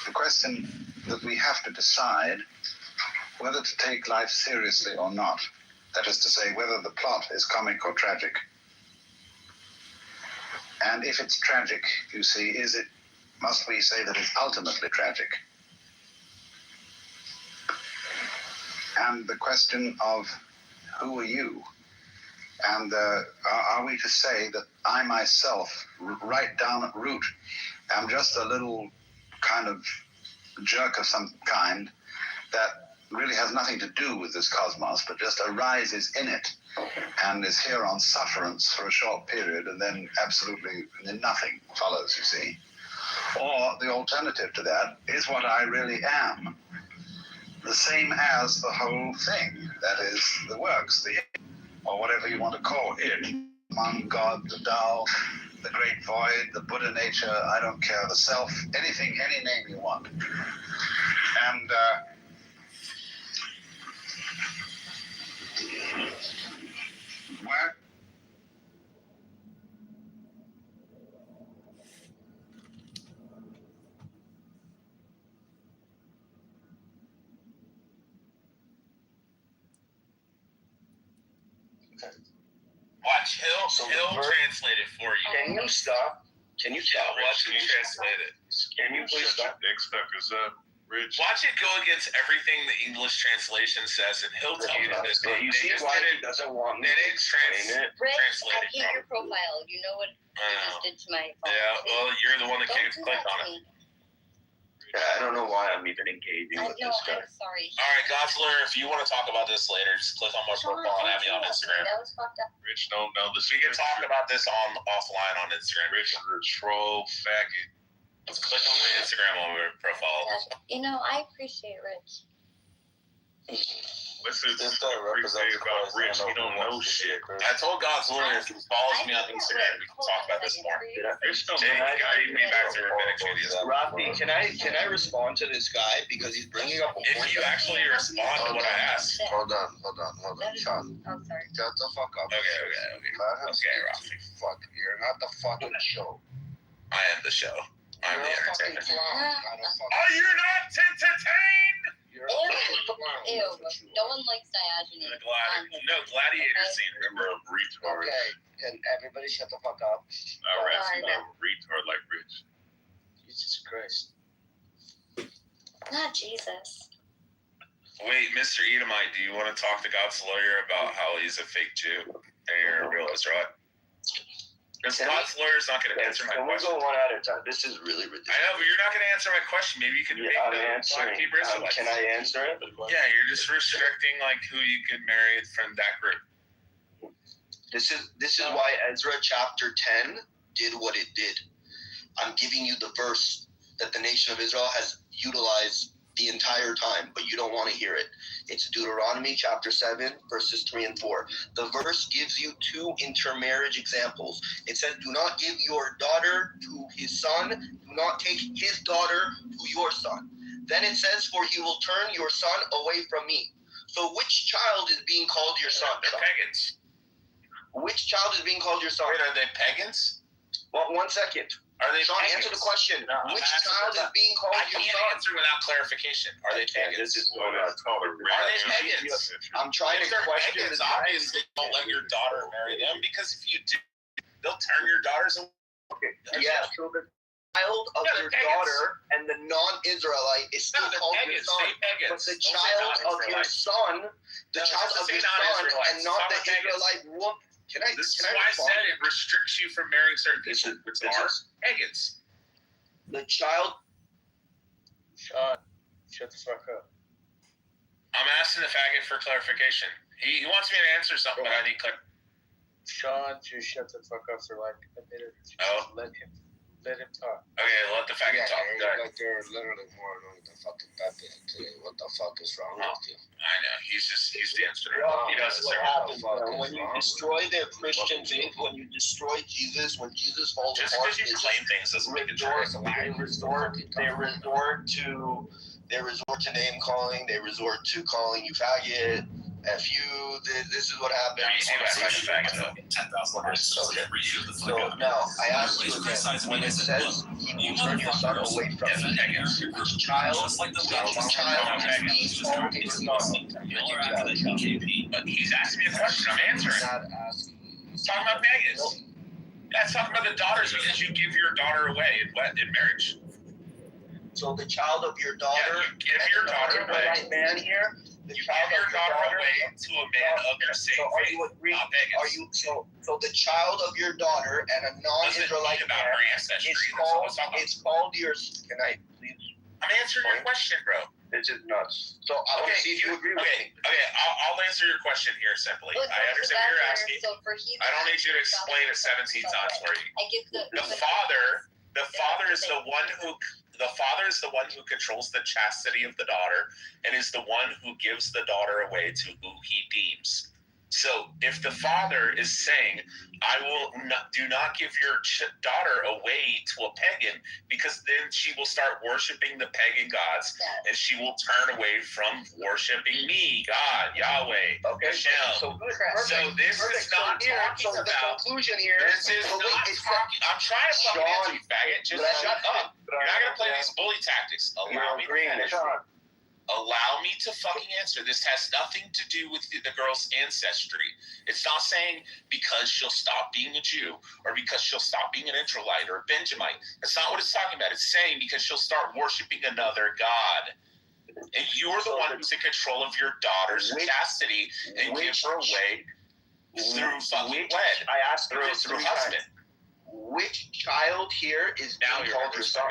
The question that we have to decide whether to take life seriously or not. That is to say, whether the plot is comic or tragic. And if it's tragic, you see, must we say that it's ultimately tragic? And the question of who are you? And are we to say that I myself, right down at root, am just a little kind of jerk of some kind that really has nothing to do with this cosmos, but just arises in it and is here on sufferance for a short period, and then absolutely nothing follows, you see? Or the alternative to that is what I really am, the same as the whole thing, that is, the works, or whatever you want to call it, among God, the Tao, the great void, the Buddha nature, I don't care, the self, anything, any name you want. And where Watch, he'll translate it for you. Can you stop? Can you stop? Watch him translate it. Can you please stop? Dick stuck is up, Rich. Watch it go against everything the English translation says, and he'll tell you that You see why he doesn't want me to explain it? Rich, I translated hate your profile. You know what you just did to my phone. Yeah, well, you're the one that can't Don't do click that on to it. me. I don't know why I'm even engaging with No, this guy. I'm sorry. All right, Godzler, if you want to talk about this later, just click on my Sean, profile and add me on don't do that to me. Instagram. That was fucked up. Rich don't know the We can talk about this offline on Instagram. Rich is a troll faggot. Let's click on my Instagram on my profile. You know, I appreciate Rich. Listen, This guy represents about Christ. Rich. He don't know shit. I told Godzler if he follows me on Instagram, we can talk about this more. Rich don't Jake, know. guide me back to Rabbinic Judaism. Rafi, can I respond to this guy because he's bringing up a If point? you actually respond to what I asked. Hold on, Sean. Oh, sorry. Shut the fuck up. Okay. Let him Okay, speak. Rafi. Fuck, you're not the fucking show. I am the show. I'm the You're a fucking entertainer. clown. Not a fucking- Oh, you're not entertained? You're a fucking clown. Ew. That's what you No are. one likes Diogenes. Gladiator scene. Remember a retard. Okay, can everybody shut the fuck up? Alright, so you're a retard like Rich. Jesus Christ. Not Jesus. Wait, Mr. Edomite, do you want to talk to God's lawyer about how he's a fake Jew and you're a real Israelite? Because God's lawyer is not going to answer my Can we question. go one at a time? This is really ridiculous. I know, but you're not going to answer my question. Maybe you can make I'm the answering. Black Hebrew Israelites. Can I answer it? Yeah, you're just restricting like who you can marry from that group. This is why Ezra chapter 10 did what it did. I'm giving you the verse that the nation of Israel has utilized the entire time, but you don't want to hear it. It's Deuteronomy chapter 7, verses 3 and 4. The verse gives you two intermarriage examples. It says, do not give your daughter to his son. Do not take his daughter to your son. Then it says, for he will turn your son away from me. So which child is being called your son? They're pagans. Which child is being called your son? Wait, are they pagans? Well, 1 second. Are they Sean, pagans? answer the question. No, Which I'm asking child for is being called I your can't son? answer without clarification. Are they pagans? This is Well, that's called a Are they Rich. pagans? I'm trying If to they're question pagans, this guy. obviously don't let your daughter marry them, because if you do, they'll turn your daughters away. Yeah, so the child of Yeah, your they're pagans. daughter and the non-Israelite is still No, they're called your pagans. son. Say pagans. But the Don't say child of your non-Israelites. son, No, child just of say your son, non-Israelites. and not Some the are pagans. Israelite woman. Can I This is can I why I respond? said it restricts you from marrying certain people, which this are is- pagans. The child. Sean, shut the fuck up. I'm asking the faggot for clarification. He wants me to answer something, but I need Sean, just shut the fuck up for like a minute or two. Oh. Let him Let him talk. Okay, let the faggot talk. Go ahead. Like they're literally more annoying than fucking Pepe today. What the fuck is wrong with you? I know. He's dancing Well, around. He does it what happens Fuck when is you wrong destroy their Christian faith, when you destroy Jesus, when Jesus falls Just apart, because you claim things doesn't make it true. they resort to name calling. They resort to calling you faggot. F you. This is what happens. Yeah, you see that faggot though. 10,000. So now I ask you again, when it says he will turn your son away from me, which child? But he's asking me a question. I'm answering. He's talking about faggots. Yeah, it's talking about the daughters because you give your daughter away in marriage. So the child of your daughter, you give your daughter away. Right man here. You give your daughter away to a man of your same faith, not pagans. So the child of your daughter and a non-Israelite man it's called your. Can I please? I'm answering your question, bro. This is nuts. So I want to see if you agree with me. Okay, I'll answer your question here simply. I understand what you're asking. I don't need you to explain it 17 times for you. The father is the one who controls the chastity of the daughter and is the one who gives the daughter away to who he deems. So if the father is saying, do not give your daughter away to a pagan, because then she will start worshiping the pagan gods, and she will turn away from worshiping me, God, Yahweh, Hashem. So this is not talking about. The conclusion here. This is not talking. I'm trying to fucking answer you, faggot. Just shut up. You're not gonna play these bully tactics. Allow me to finish. Allow me to fucking answer. This has nothing to do with the girl's ancestry. It's not saying because she'll stop being a Jew or because she'll stop being an Israelite or a Benjamite. That's not what it's talking about. It's saying because she'll start worshiping another God. And you're the one who's in control of your daughter's chastity and give her away through fucking wed. I asked through husband. Which child here is now called your son?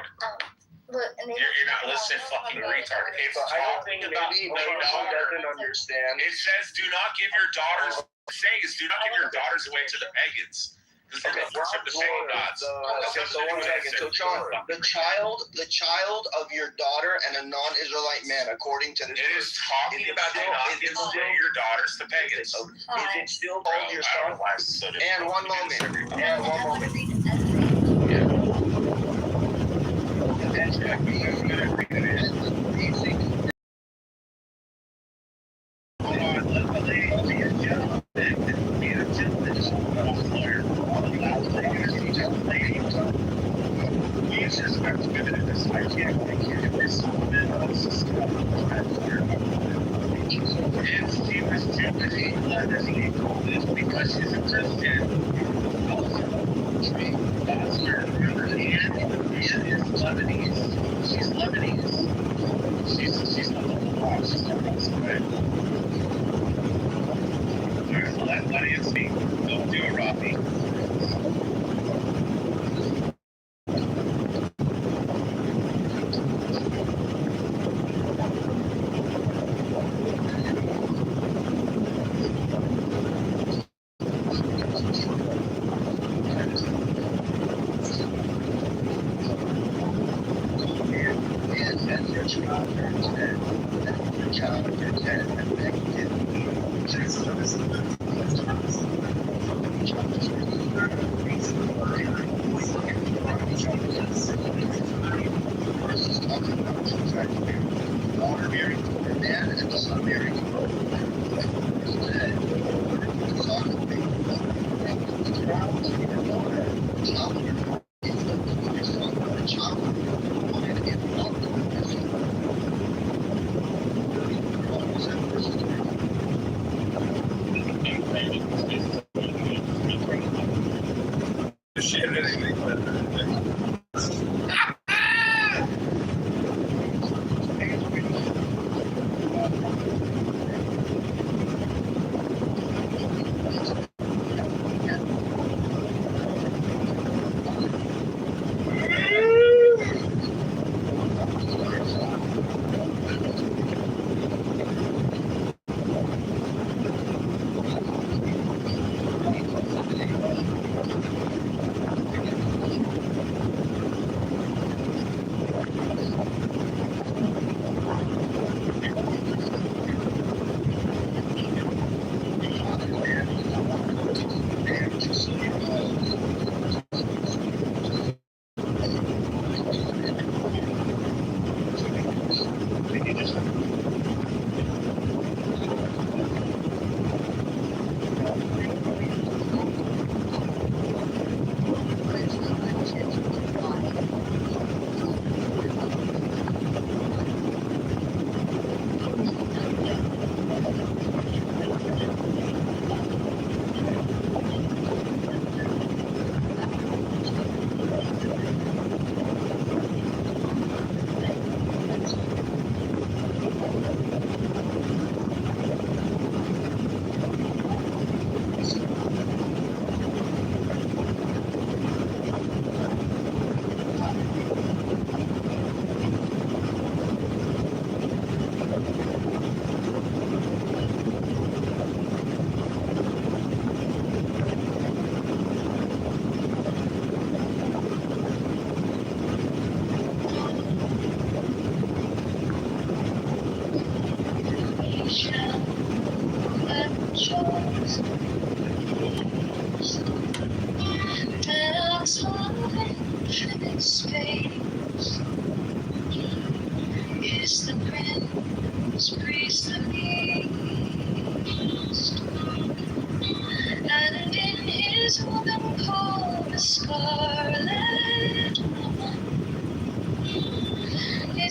You're not listening, fucking retard. It's talking about maybe daughter. doesn't understand. It says, do not give your daughters. Saying is, do not give your daughters away to the pagans. Because they're going to worship the pagan gods. So John, the child of your daughter and a non-Israelite man, according to this. It is talking about do not give your daughters to pagans. Is it still called your son? And one moment. Because she's a Christian. That's her brother, and is Lebanese. She's Lebanese. She's not the law. She's not right. Let it speak. Don't do it, Robbie.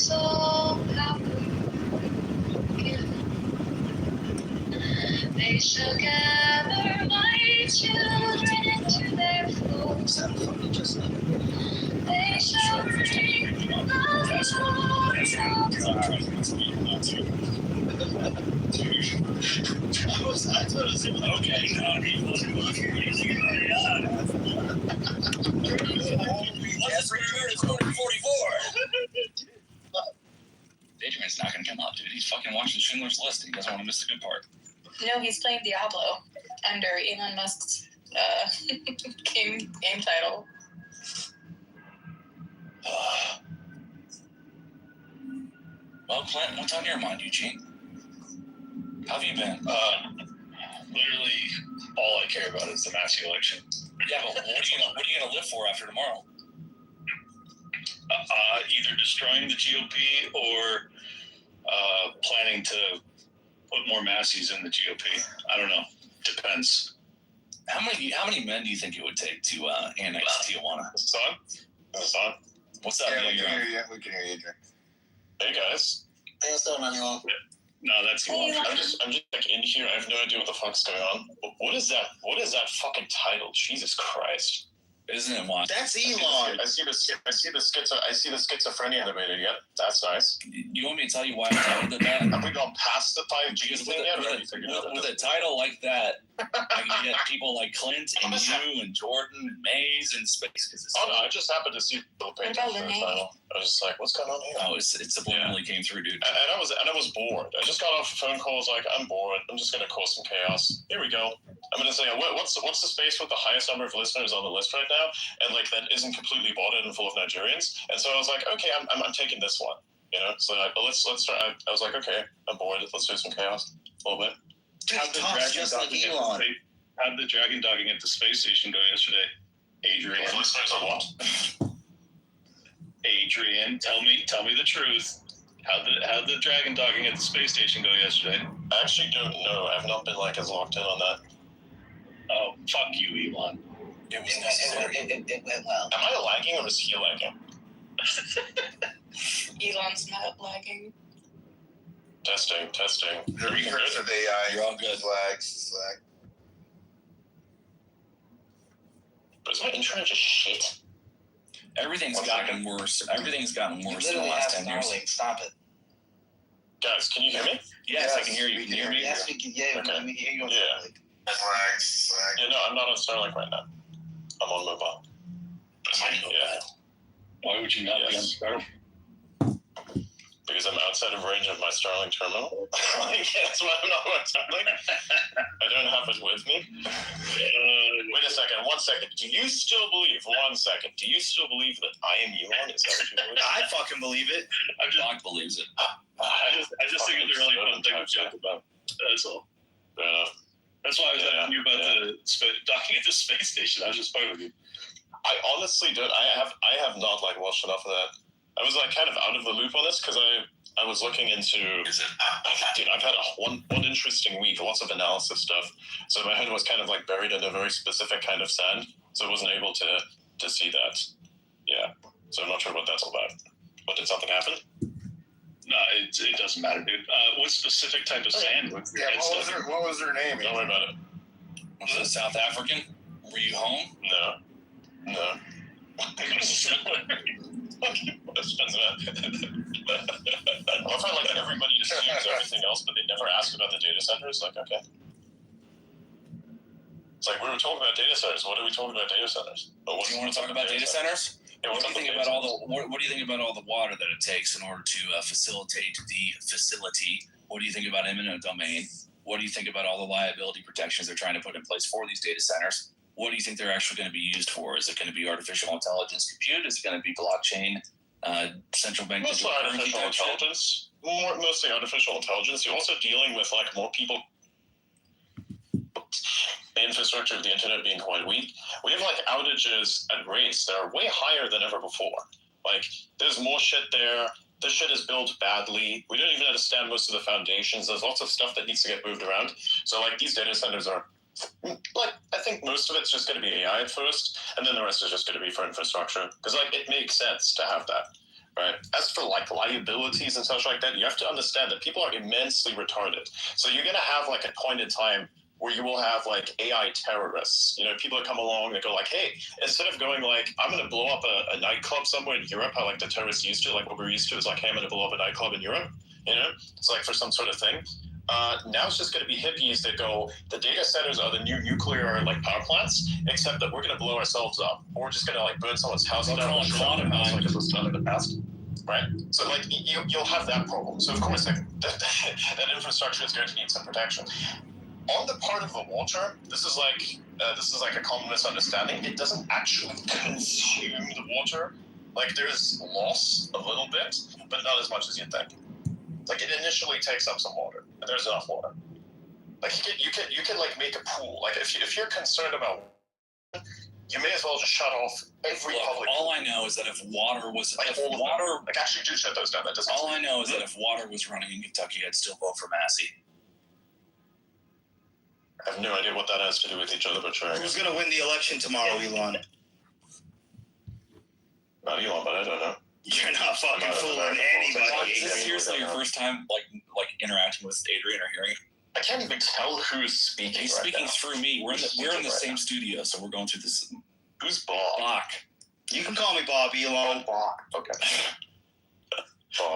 is all power given. They shall gather my children into their fold. They shall bring the Benjamin's not gonna come out, dude. He's fucking watching Schindler's List. He doesn't want to miss the good part. No, he's playing Diablo under Elon Musk's game title. Well, Clint, what's on your mind, Eugene? How have you been? Literally, all I care about is the massey election. Yeah, but what are you gonna live for after tomorrow? Either destroying the GOP or planning to put more masseys in the GOP. I don't know. Depends. How many men do you think it would take to annex Tijuana? Is this on? What's up? Yeah, we can hear you. We can hear you, Jay. Hey guys. Hey, what's up, man? No, that's Elon. I'm just like in here. I have no idea what the fuck's going on. What is that? What is that fucking title? Jesus Christ! Isn't it one? That's Elon. I see the schizophrenia debated. Yep, that's nice. You want me to tell you why I titled it that? Have we gone past the 5G thing yet? With a title like that, I can get people like Clint and you and Jordan and Maze in space. Oh no, I just happened to see the page for the title. I was just like, what's going on here? Oh, it subliminally came through, dude. And I was bored. I just got off a phone call. I was like, I'm bored. I'm just gonna cause some chaos. Here we go. I'm gonna say, what's the space with the highest number of listeners on the list right now, and like that isn't completely botted and full of Nigerians. And so I was like, okay, I'm taking this one. You know, so let's try. I was like, okay, I'm bored. Let's do some chaos a little bit. Dude, he talks just like Elon. How did the dragon dogging at the space station go yesterday? Adrian. Listeners or what? Adrian, tell me the truth. How'd the dragon dogging at the space station go yesterday? I actually don't know. I've not been like as locked in on that. Oh, fuck you, Elon. It was necessary. It went well. Am I lagging or is he lagging? Elon's not lagging. Testing. The recursive AI. You're all good. Flags. But is my internet just shit? Everything's gotten worse. Everything's gotten worse in the last 10 years. Stop it. Guys, can you hear me? Yes, I can hear you. Can you hear me? Yes, we can. Yeah, Okay. we can hear you on Yeah. Starlink. Flags. Yeah, no, I'm not on Starlink right now. I'm on mobile. Yeah. Why would you not be on Starlink? Because I'm outside of range of my Starlink terminal. That's why I'm not on Starlink. I don't have it with me. Wait a second. 1 second. Do you still believe? 1 second. Do you still believe that I am Elon? Is that what you believe? I fucking believe it. Doc believes it. I just think it's a really fun thing to joke about. That's all. Fair enough. That's why I was asking you about the docking at the space station. I was just fucking with you. I honestly don't. I have not like watched enough of that. I was like kind of out of the loop on this because I was looking into. Dude, I've had one interesting week, lots of analysis stuff. So my head was kind of like buried in a very specific kind of sand, so I wasn't able to see that. Yeah. So I'm not sure what that's all about. But did something happen? No, it doesn't matter, dude. What specific type of sand? Yeah, what was their name? Don't worry about it. Was it South African? Were you home? No. I find like everybody assumes everything else, but they never ask about the data centers. Like, okay. It's like we were talking about data centers. What are we talking about data centers? Do you want to talk about data centers? Yeah, What do you think about what do you think about all the water that it takes in order to facilitate the facility? What do you think about eminent domain? What do you think about all the liability protections they're trying to put in place for these data centers? What do you think they're actually going to be used for? Is it going to be artificial intelligence compute? Is it going to be blockchain, central bank? Mostly artificial intelligence. Mostly artificial intelligence. You're also dealing with like more people. The infrastructure of the internet being quite weak. We have like outages at rates that are way higher than ever before. Like there's more shit there. This shit is built badly. We don't even understand most of the foundations. There's lots of stuff that needs to get moved around. So like these data centers are like, I think most of it's just going to be AI at first, and then the rest is just going to be for infrastructure. Because like it makes sense to have that. right? As for like liabilities and such like that, you have to understand that people are immensely retarded. So you're going to have like a point in time where you will have like AI terrorists. You know, people that come along that go like, hey, instead of going like, I'm going to blow up a nightclub somewhere in Europe, how like the terrorists used to, like what we're used to is like, hey, I'm going to blow up a nightclub in Europe. You know, it's like for some sort of thing. Now it's just going to be hippies that go, the data centers are the new nuclear like power plants, except that we're going to blow ourselves up. Or we're just going to like burn someone's house down like it was done in the past. Right? So like you'll have that problem. So of course like that infrastructure is going to need some protection. On the part of the water, this is like a common misunderstanding. It doesn't actually consume the water. Like there's loss a little bit, but not as much as you'd think. Like it initially takes up some water, and there's enough water. Like you can like make a pool. Like if you're concerned about, you may as well just shut off every public. All I know is that if water was actually do shut those down. That doesn't. All I know is that if water was running in Kentucky, I'd still vote for Massey. I have no idea what that has to do with each other, but sure. Who's going to win the election tomorrow, Elon? Not Elon, but I don't know. You're not fucking fooling anybody. Is this seriously your first time like interacting with Adrian or hearing? I can't even tell who's speaking. He's speaking through me. We're in the same studio, so we're going through this. Who's Bob? Bach. You can call me Bob, Elon. Bach. Okay.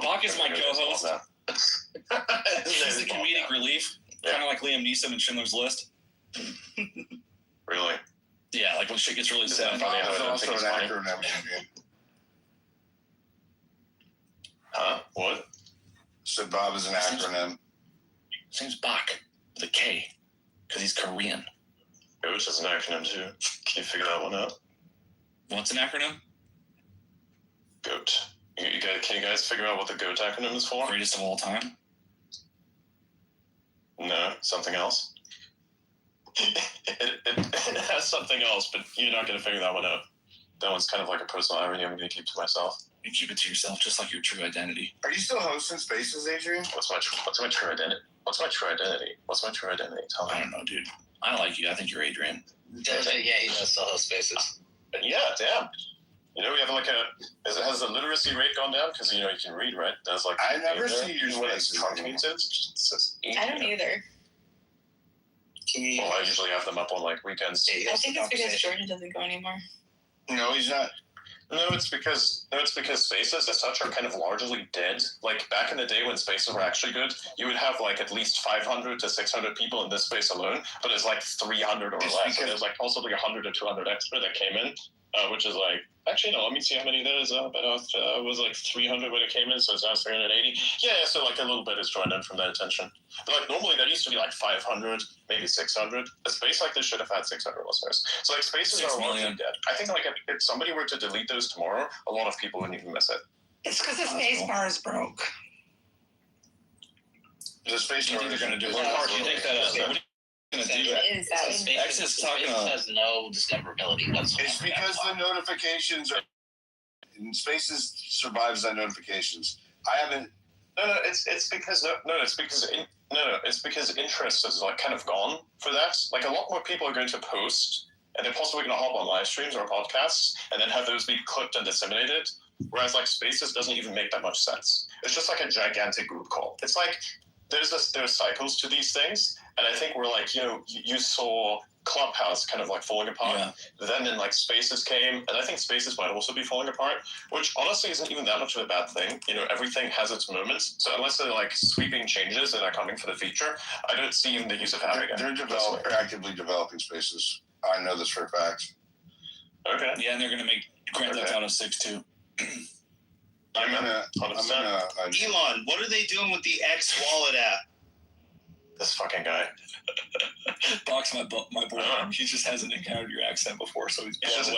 Bach is my co-host. He's the comedic relief, kind of like Liam Neeson in Schindler's List. Really? Yeah, like when shit gets really sad. Bob is also an acronym. Huh? What? So Bob is an acronym. His name's Bach with a K, because he's Korean. Goat is an acronym too. Can you figure that one out? What's an acronym? Goat. Can you guys figure out what the GOAT acronym is for? Greatest of all time? No, something else. It has something else, but you're not going to figure that one out. That one's kind of like a personal irony I'm going to keep to myself. You keep it to yourself, just like your true identity. Are you still hosting Spaces, Adrian? What's my true identity? What's my true identity? Tell me. I don't know, dude. I like you. I think you're Adrian. Yeah, he does still host Spaces. Yeah, damn. You know, we have like has the literacy rate gone down? Because, you know, you can read, right? There's like... I never see your Spaces. I don't either. Well, I usually have them up on like weekends. I think it's because Jordan doesn't go anymore. No, he's not. No, it's because Spaces as such are kind of largely dead. Like back in the day when Spaces were actually good, you would have like at least 500 to 600 people in this space alone, but it's like 300 or less. And there's like possibly 100 or 200 extra that came in, which is like, actually no, let me see how many there is. But it was like 300 when it came in, so it's now 380. Yeah, so like a little bit is joined in from that attention. But like normally that used to be like 500, maybe 600. A space like this should have had 600 listeners. So like Spaces are largely dead. I think like if somebody were to delete those tomorrow, a lot of people wouldn't even miss it. It's because the space bar is broke. The space bar is going to do Mark, you think that... what are you going to do? X is talking about... has no discoverability whatsoever. It's because the notifications are... Spaces survives on notifications. I haven't... It's because interest is like kind of gone for that. Like a lot more people are going to post, and they're possibly going to hop on live streams or podcasts, and then have those be clipped and disseminated. Whereas like Spaces doesn't even make that much sense. It's just like a gigantic group call. It's like there's cycles to these things, and I think we're like, you know, you saw Clubhouse kind of like falling apart. Yeah. Then like Spaces came, and I think Spaces might also be falling apart, which honestly isn't even that much of a bad thing. You know, everything has its moments. So unless they're like sweeping changes that are coming for the future, I don't see even the use of having it. They're actively developing Spaces. I know this for a fact. Okay. Yeah, and they're going to make Grand Theft Auto 6 too. Elon, what are they doing with the X Wallet app? This fucking guy. Box my boy. He just hasn't encountered your accent before, so he's just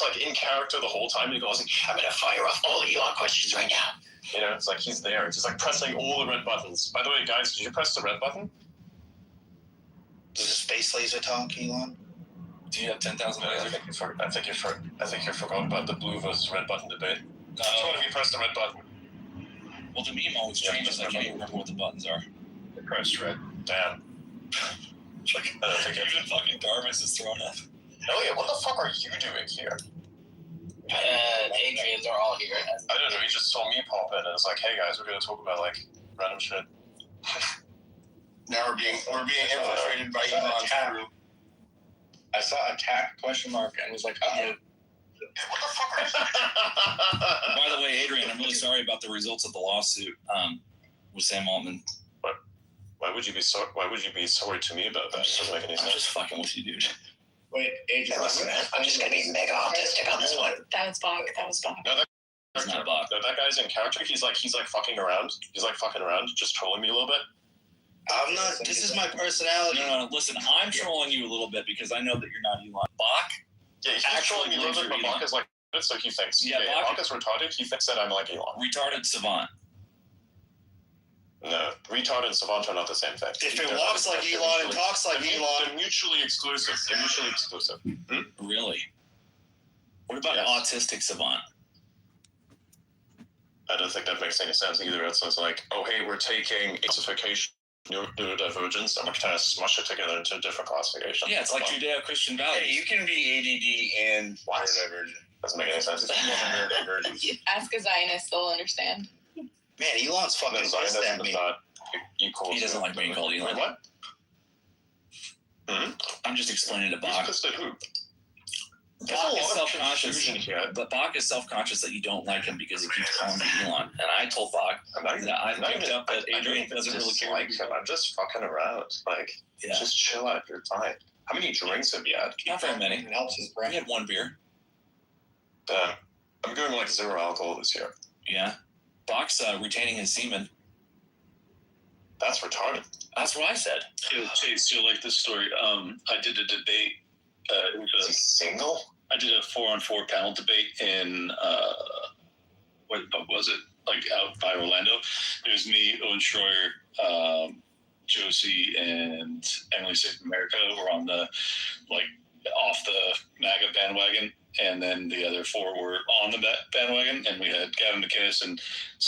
like in character the whole time. He goes, I'm gonna fire off all Elon questions right now. You know, it's like he's there. It's just like pressing all the red buttons. By the way, guys, did you press the red button? Does the space laser talk, Elon? Do you have 10,000 lasers? I think you forgot about the blue versus red button debate. Which one of you pressed the red button? Well, the meme always changes. I can't even remember what the buttons are. I pressed red. Damn. Like, even fucking Darvis is thrown up. Elliot, what the fuck are you doing here? Adrian, they're all here. I don't know. He just saw me pop in and it's like, hey guys, we're gonna talk about like random shit. Now we're being infiltrated by Elon's crew. I saw attack question mark and was like, uh-oh. By the way, Adrian, I'm really sorry about the results of the lawsuit with Sam Altman. What? Why would you be sorry to me about that? Doesn't make any sense. I'm just fucking with you, dude. Wait, Adrian, listen, I'm just gonna be mega autistic on this one. That was Bach. No, It's not Bach. No, that guy's in character. He's like fucking around. He's like fucking around, just trolling me a little bit. I'm not. This is my personality. No, listen, I'm trolling you a little bit because I know that you're not Elon. Bach? Yeah, he's trolling me a little bit, but Bach is like, so he thinks. Yeah, Bach is retarded. He thinks that I'm like Elon. Retarded savant. No, retarded and savant are not the same thing. If it walks like Elon and talks like Elon, they're mutually exclusive. Really? What about autistic savant? I don't think that makes any sense either. It's like, oh, hey, we're taking classification, neurodivergence, and we're trying to smush it together into a different classification. Yeah, it's like Judeo-Christian values. hey, you can be ADD and neurodivergent. Doesn't make any sense. Ask a Zionist, they'll understand. Man, Elon's fucking pissed at me. He doesn't like being called Elon. What? I'm just explaining to Bach. He's pissed at who? Bach is self-conscious, but Bach is self-conscious that you don't like him because he keeps calling you Elon. And I told Bach that I picked up that Adrian doesn't really care. Like him. I'm just fucking around. Like, just chill out your time. How many drinks have you had? Not very many. It helps his I brain. had one beer. I'm going like 0 alcohol this year. Yeah. Bach's retaining his semen. That's retarded. That's what I said. Chase, you'll like this story. I did a debate. Is he single? I did a 4-on-4 panel debate in what was it? Like out by Orlando. It was me, Owen Schroyer, Josie, and Emily Safe America. We're on the off the MAGA bandwagon, and then the other 4 were on the bandwagon, and we had Gavin McInnes and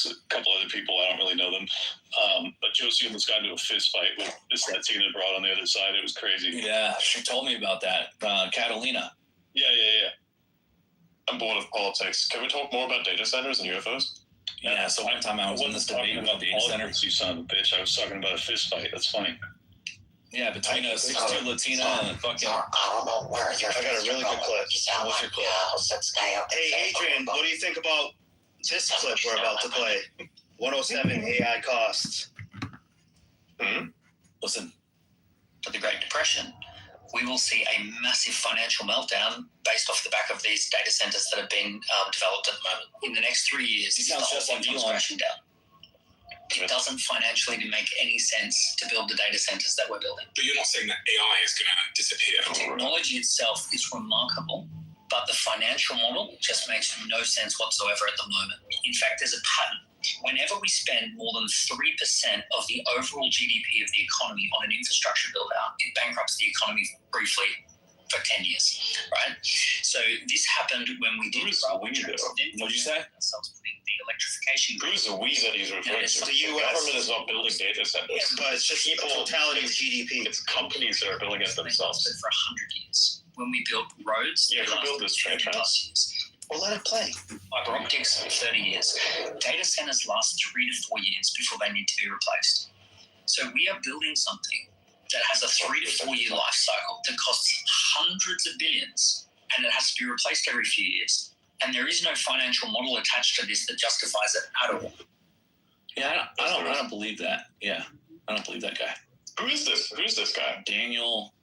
a couple other people. I don't really know them, but Josie almost got into a fist fight with this Latina broad on the other side. It was crazy. Yeah, she told me about that. Catalina. Yeah. I'm bored of politics. Can we talk more about data centers and UFOs? Yeah, so one time I was in this debate about data centers. You son of a bitch. I was talking about a fist fight. That's funny. Yeah, between a 6'2" Latina and a fucking... I don't know where you're I got a really good clip. You sound What's like your clip? Hey, Adrian, what do you think about this clip we're about to play? 107 AI costs. Listen. For the Great Depression, we will see a massive financial meltdown based off the back of these data centers that have been developed at the moment. In the next 3 years, It the sounds whole just like thing comes Elon. crashing down. It doesn't financially make any sense to build the data centers that we're building. But you're not saying that AI is going to disappear. The technology itself is remarkable, but the financial model just makes no sense whatsoever at the moment. In fact, there's a pattern. Whenever we spend more than 3% of the overall GDP of the economy on an infrastructure build-out, it bankrupts the economy briefly for 10 years, right? So this happened when we did What'd you say? Ourselves putting the electrification. Who's the we that he's referring to? The US. Government is not building data centers. But it's just the totality of GDP. It's companies that are building it themselves. For 100 years. When we built roads, Yeah, who built this train tracks? years. Well, let it play. Fiber optics, 30 years. Data centers last 3 to 4 years before they need to be replaced. So we are building something that has a 3 to 4 year life cycle that costs hundreds of billions, and it has to be replaced every few years. And there is no financial model attached to this that justifies it at all. Yeah, I don't believe that. Yeah, I don't believe that guy. Who is this? Who's this guy? Daniel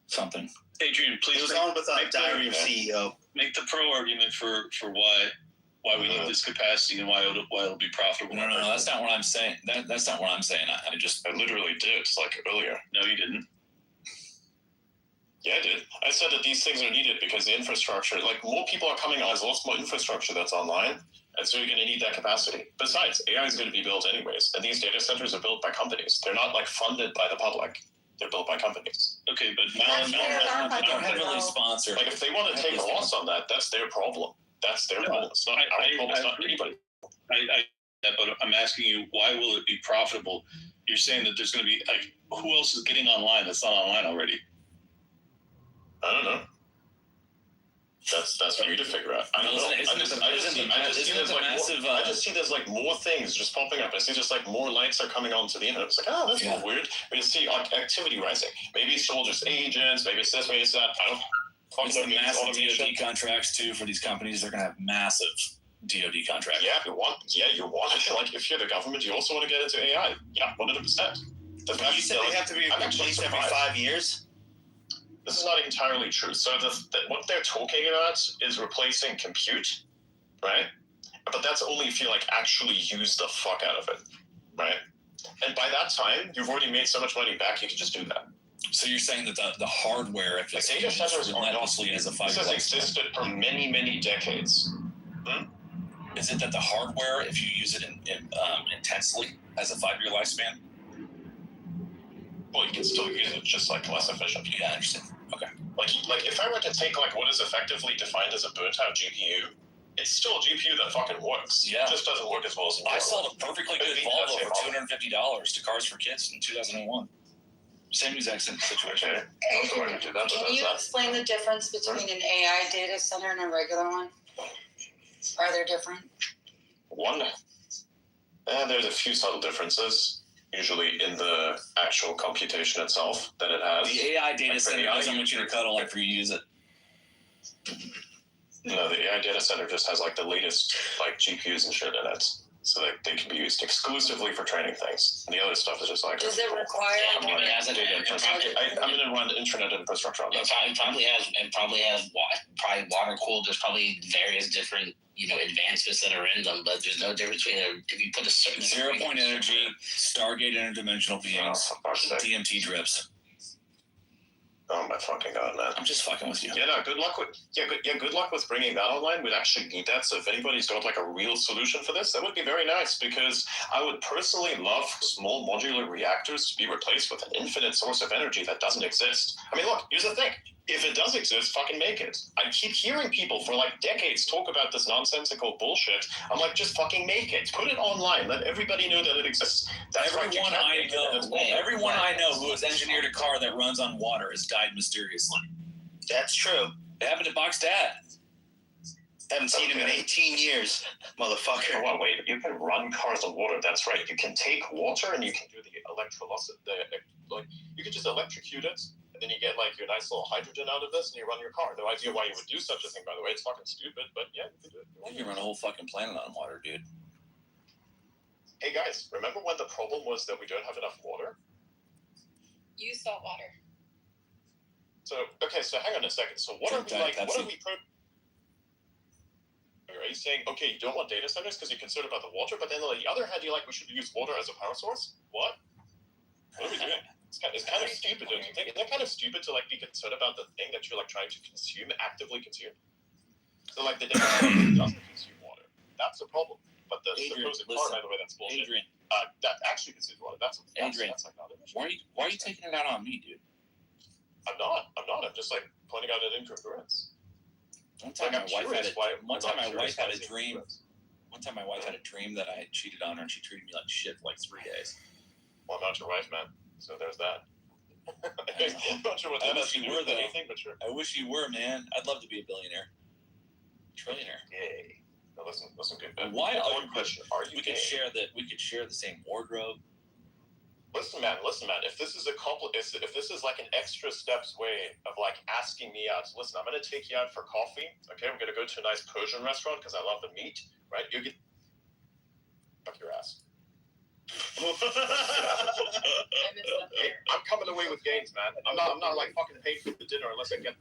something. Adrian, please. It was on with Diary of CEO. Make the pro argument for why we need this capacity and why it'll be profitable. No, that's not what I'm saying. That's not what I'm saying. I literally did, like earlier. No, you didn't. Yeah, I did. I said that these things are needed because the infrastructure, like more people are coming on, there's lots more infrastructure that's online, and so you're going to need that capacity. Besides, AI is going to be built anyways, and these data centers are built by companies. They're not like funded by the public. They're built by companies. Okay, but Malin heavily sponsored. Like if they want to take a loss on that, that's their problem. That's their problem. It's not our problem. It's not anybody. But I'm asking you, why will it be profitable? You're saying that there's going to be like, who else is getting online that's not online already? I don't know. That's for you to figure out. I don't know. I just see there's like more things just popping up. I see just like more lights are coming onto the internet. It's like, oh, that's kind of weird. We just see activity rising. Maybe it's all just agents. Maybe it's this. Maybe it's that. I don't know. It's the massive DoD contracts too for these companies. They're going to have massive DoD contracts. Yeah, you want it. Like if you're the government, you also want to get into AI. Yeah, 100%. You said they have to be replaced every 5 years? This is not entirely true. So what they're talking about is replacing compute, right? But that's only if you like actually use the fuck out of it, right? And by that time, you've already made so much money back, you can just do that. So you're saying that the hardware, if it's data centers relentlessly as a 5 this has existed for many, many decades. Is it that the hardware, if you use it intensely, has a 5-year lifespan? Well, you can still use it just like less efficient. Yeah, I understand. Okay. Like if I were to take like what is effectively defined as a burnt out GPU, it's still a GPU that fucking works. Yeah. It just doesn't work as well as I sold a perfectly good Volvo for $250 to Cars for Kids in 2001. Same exact situation. Can you explain the difference between an AI data center and a regular one? Are there different? There's a few subtle differences, usually in the actual computation itself that it has. The AI data center doesn't want you to cuddle after you use it. No, the AI data center just has like the latest like GPUs and shit in it, so that they can be used exclusively for training things. And the other stuff is just like. Does it require? I'm going to run internet infrastructure on that. It probably has water cooled. There's probably various different advancements that are in them, but there's no difference between if you put a certain 0-point energy, Stargate interdimensional beings, DMT drips. Oh my fucking god, man! I'm just fucking with you. Yeah, no. Good luck with bringing that online. We'd actually need that. So if anybody's got like a real solution for this, that would be very nice. Because I would personally love small modular reactors to be replaced with an infinite source of energy that doesn't exist. I mean, look. Here's the thing. If it does exist, fucking make it. I keep hearing people for like decades talk about this nonsensical bullshit. I'm like, just fucking make it. Put it online. Let everybody know that it exists. Everyone I know who has engineered a car that runs on water has died mysteriously. That's true. It happened to Box Dad. Haven't seen him in 18 years, motherfucker. Well, wait, you can run cars on water. That's right. You can take water and you can do the electrolysis. You can just electrocute it. And then you get like your nice little hydrogen out of this, and you run your car. No idea why you would do such a thing, by the way. It's fucking stupid, but yeah, you can do it. You can run a whole fucking planet on water, dude. Hey guys, remember when the problem was that we don't have enough water? Use salt water. So hang on a second. So what are we like? What are we? Are you saying okay, you don't want data centers because you're concerned about the water, but then on the other hand, you're like we should use water as a power source? What? What are we doing? It's kind of stupid, don't you think? Isn't it kind of stupid to like be concerned about the thing that you're like trying to actively consume? So like the data center doesn't consume water. That's the problem. But the supposed car, by the way, that's bullshit. Adrian, that actually consumes water. That's like not an issue. Why are you taking it out on me, dude? I'm not. I'm just like pointing out an incongruence. One time my wife had a dream. One time my wife had a dream that I had cheated on her, and she treated me like shit for like 3 days. Well, I'm not your wife, man. So there's that. I'm not sure what that has to do with anything, but sure. I wish you were, man. I'd love to be a billionaire. Trillionaire. Yay. Now listen, good. Why are you question? Are you we could share the same wardrobe. Listen, man. If this is if this is like an extra steps way of like asking me out, listen, I'm gonna take you out for coffee. Okay, we're gonna go to a nice Persian restaurant because I love the meat, right? You get fuck your ass. I'm coming away with gains, man. I'm not like fucking paying for the dinner unless I get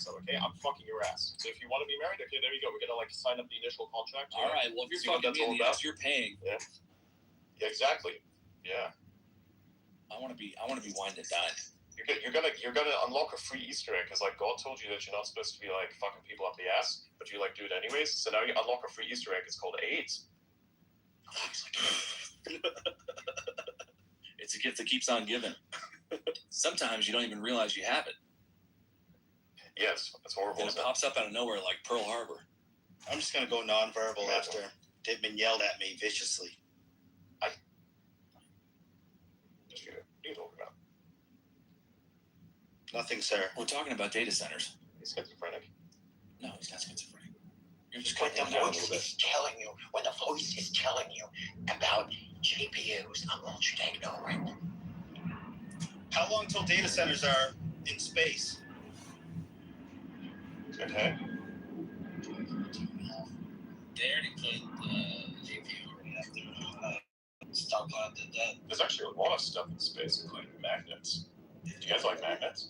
some. Okay, I'm fucking your ass. So if you want to be married, okay, there you go. We're gonna like sign up the initial contract. All right. Well, if you're fucking me in the ass, you're paying. Yeah. Exactly. Yeah. I want to be wined and dined. You're gonna unlock a free Easter egg because like God told you that you're not supposed to be like fucking people up the ass, but you like do it anyways. So now you unlock a free Easter egg. It's called AIDS. It's a gift that keeps on giving. Sometimes you don't even realize you have it. Yes, it's horrible. And it pops up out of nowhere like Pearl Harbor. I'm just gonna go nonverbal after they've been yelled at me viciously. What are you talking about? Nothing, sir. We're talking about data centers. He's schizophrenic. No, he's not schizophrenic. You're just When cutting the him down a little voice bit. is telling you, when the voice is telling you about GPUs, I want you to ignore it. How long till data centers are in space? Okay. They already put the GPU already out there. Stockpile did that. There's actually a lot of stuff in space, including magnets. Do you guys like magnets?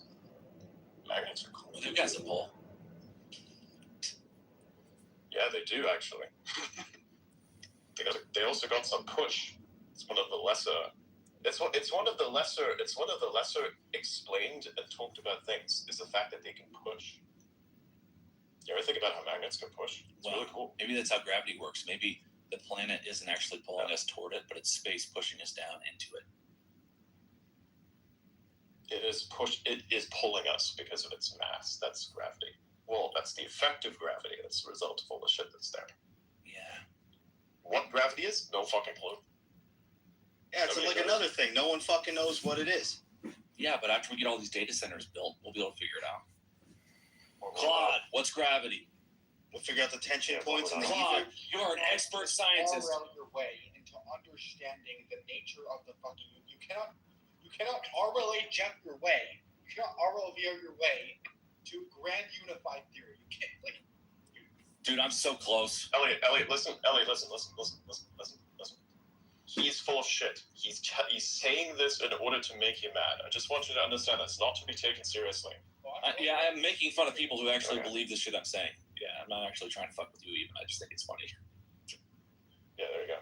Magnets are cool. They've got some pull. Yeah, they do actually. They also got some push. It's one of the lesser. It's one of the lesser explained and talked about things is the fact that they can push. You ever think about how magnets can push? It's really cool. Maybe that's how gravity works. Maybe the planet isn't actually pulling us toward it, but it's space pushing us down into it. It is pulling us because of its mass. That's gravity. Well, that's the effect of gravity. That's the result of all the shit that's there. Yeah. What gravity is? No fucking clue. Yeah, it's like another thing. No one fucking knows what it is. Yeah, but after we get all these data centers built, we'll be able to figure it out. Claude, what's gravity? We'll figure out the tension points in the Claude, ether. you're an expert scientist. RL your way into understanding the nature of the fucking. You cannot RLHF your way. You cannot RLVO your way to grand unified theory. You can't Dude, I'm so close. Elliot, listen. He's full of shit. He's saying this in order to make you mad. I just want you to understand that's not to be taken seriously. I'm making fun of people who actually believe the shit I'm saying. Yeah, I'm not actually trying to fuck with you even. I just think it's funny. Yeah, there you go.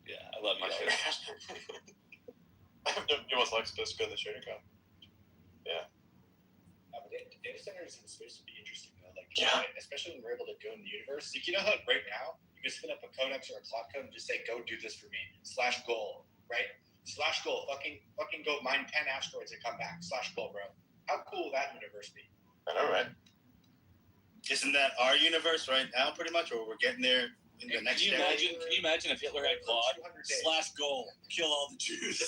Yeah, I love you. You must like supposed to go to the shooting camp. Yeah. Data centers in space would be interesting though. Like, especially when we're able to go in the universe. Like, you know how right now you can spin up a codex or a clock code and just say, "Go do this for me." /goal, right? /goal. Fucking go mine 10 asteroids and come back. /goal, bro. How cool will that universe be? I know, right? Isn't that our universe right now, pretty much, or we're getting there in the next Can you imagine if Hitler had Claude /goal, kill all the Jews?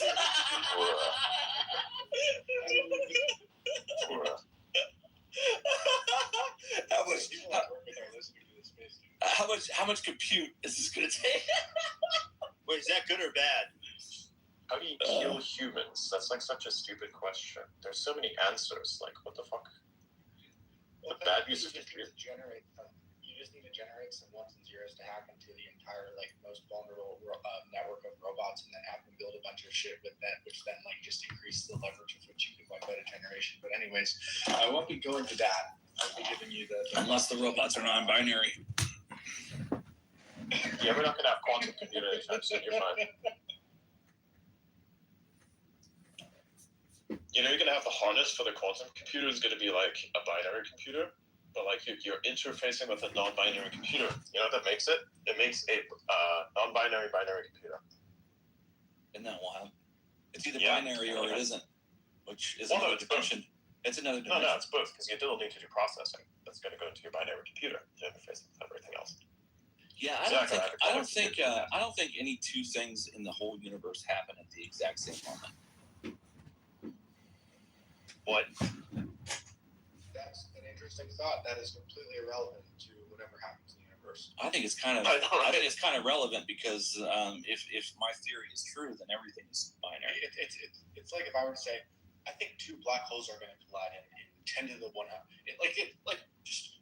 How much compute is this gonna take? Wait, is that good or bad? How do you kill humans? That's like such a stupid question. There's so many answers. Like, what the fuck? The bad use of computer. You just need to generate some ones and zeros to hack into the entire most vulnerable network of robots, and then have them build a bunch of shit with that, which then just increase the leverage with which you can wipe out a generation. But anyways, I won't be going to that. I'll be giving you the unless the robots are non-binary. Yeah, we're not gonna have quantum computer anytime soon. You're fine. You know, you're gonna have the harness for the quantum computer is gonna be like a binary computer, but you're interfacing with a non-binary computer. You know what that makes it? It makes a non-binary binary computer. Isn't that wild? It's either binary or it isn't, which is another dimension. It's another dimension. No, it's both, because you still need to do processing. That's going to go into your binary computer to interface with everything else. Yeah, I don't think any two things in the whole universe happen at the exact same moment. What? That's an interesting thought. That is completely irrelevant to whatever happens in the universe. I think it's kind of relevant because if my theory is true, then everything is binary. It's like if I were to say, I think two black holes are going to collide in 10 to the 100. It just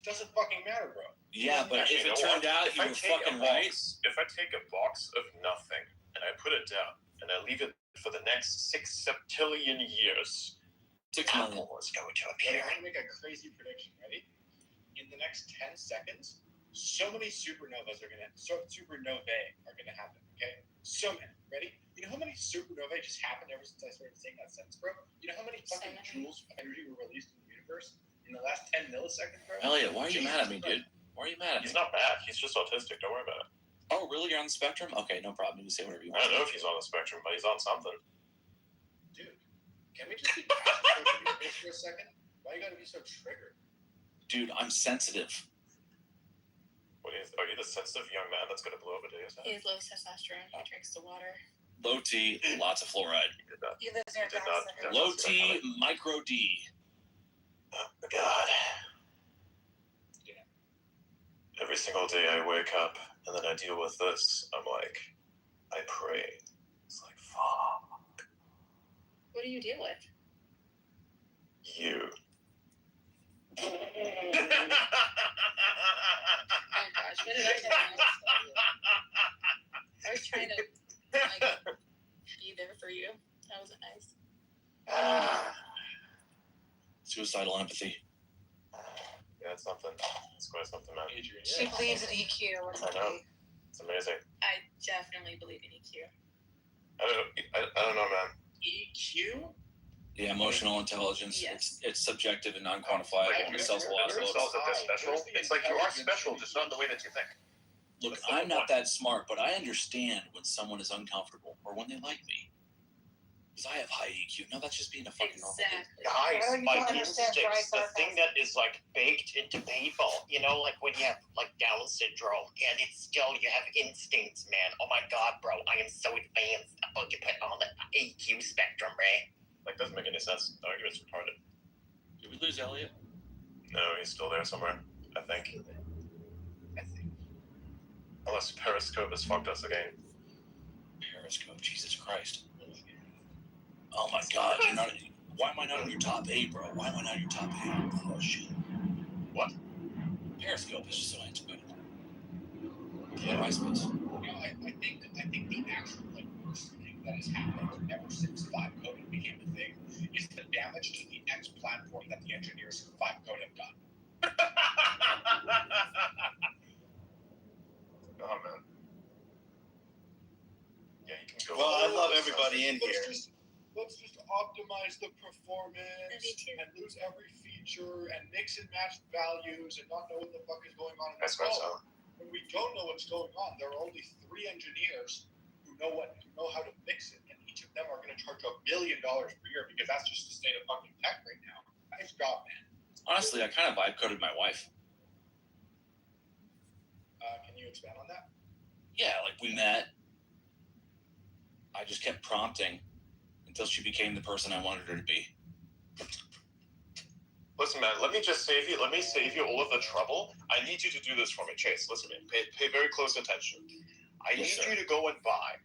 doesn't fucking matter, bro. Yeah, but if it turned out you were fucking right. If I take a box of nothing and I put it down and I leave it for the next 6 septillion years, Apple is going to appear. I'm going to make a crazy prediction. Ready? In the next 10 seconds, so many supernovae are going to happen. Okay, so many. Ready? You know how many supernovae just happened ever since I started saying that sentence, bro? You know how many fucking joules of energy were released in the universe in the last 10 milliseconds, bro? Elliot, why are you mad at me, dude? Why are you mad at me? He's not mad. He's just autistic. Don't worry about it. Oh, really? You're on the spectrum? Okay, no problem. You can say whatever you want. I don't know if he's on the spectrum, but he's on something. Dude, can we just be passionate for a second? Why you gotta be so triggered? Dude, I'm sensitive. Are you the sensitive young man that's going to blow up a data center? He has low testosterone. He drinks the water. Low T, lots of fluoride. He lives near a data center. Low T, micro D. Oh, God. Every single day I wake up and then I deal with this. I'm like, I pray. It's like, fuck. What do you deal with? You. Oh gosh, what did I do? I was trying to like be there for you. That wasn't nice. Suicidal empathy. Yeah, it's something. It's quite something, man. She believes in EQ. What's I know. It's amazing. I definitely believe in EQ. I don't know, man. EQ? Yeah, emotional intelligence. Yes. It's subjective and non-quantifiable, and self-velocity. Special. It's like you are special, just not in the way that you think. Look, I'm not that smart, but I understand when someone is uncomfortable or when they like me. Because I have high EQ. No, that's just being a fucking normal kid. Guys, Well, you my don't understand instincts, dry the thing that is like baked into people, you know, like when you have like Down syndrome and it's still, you have instincts, man. Oh my God, bro, I am so advanced. I fucking put on the EQ spectrum, right? Like, doesn't make any sense. The argument's retarded. Did we lose Elliot? No, he's still there somewhere, I think. Unless Periscope has fucked us again. Periscope, Jesus Christ. Oh my God, you're not. Why am I not in your top 8, bro? Why am I not in your top 8? Oh shit. What? Periscope is just so antiquated. Yeah. MySpace. You know, I think the actual like worst thing that has happened ever since vibe coding became a thing is the damage to the X platform that the engineers for vibe code have done. Oh man. Yeah, you can go. Well, I love everybody in here. Let's just optimize the performance and lose every feature and mix and match values and not know what the fuck is going on in the phone. When we don't know what's going on, there are only 3 engineers who know how to fix it, and each of them are going to charge $1 billion per year because that's just the state of fucking tech right now. Nice job, man. Honestly, I kind of vibe coded my wife. Can you expand on that? Yeah, like we met. I just kept prompting until she became the person I wanted her to be. Listen, man, let me just save you. Let me save you all of the trouble. I need you to do this for me, Chase. Listen to me. Pay very close attention. I need you to go and buy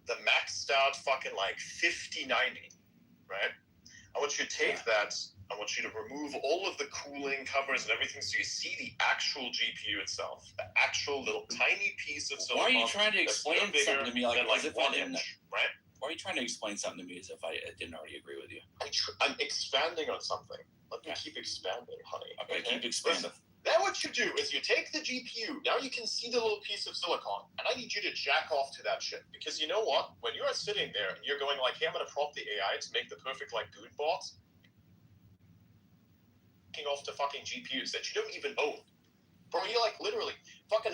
the maxed out fucking like 5090, right? I want you to take that. I want you to remove all of the cooling covers and everything so you see the actual GPU itself, the actual little tiny piece of silicon. Why are you trying to explain something to me like as if I didn't? Right? Why are you trying to explain something to me as if I didn't already agree with you? I'm expanding on something. Let me keep expanding, honey. Okay, keep expanding. Now what you do is you take the GPU, now you can see the little piece of silicon, and I need you to jack off to that shit. Because you know what? When you're sitting there and you're going like, hey, I'm going to prompt the AI to make the perfect like good bot, off to fucking GPUs that you don't even own. Bro, you're like literally fucking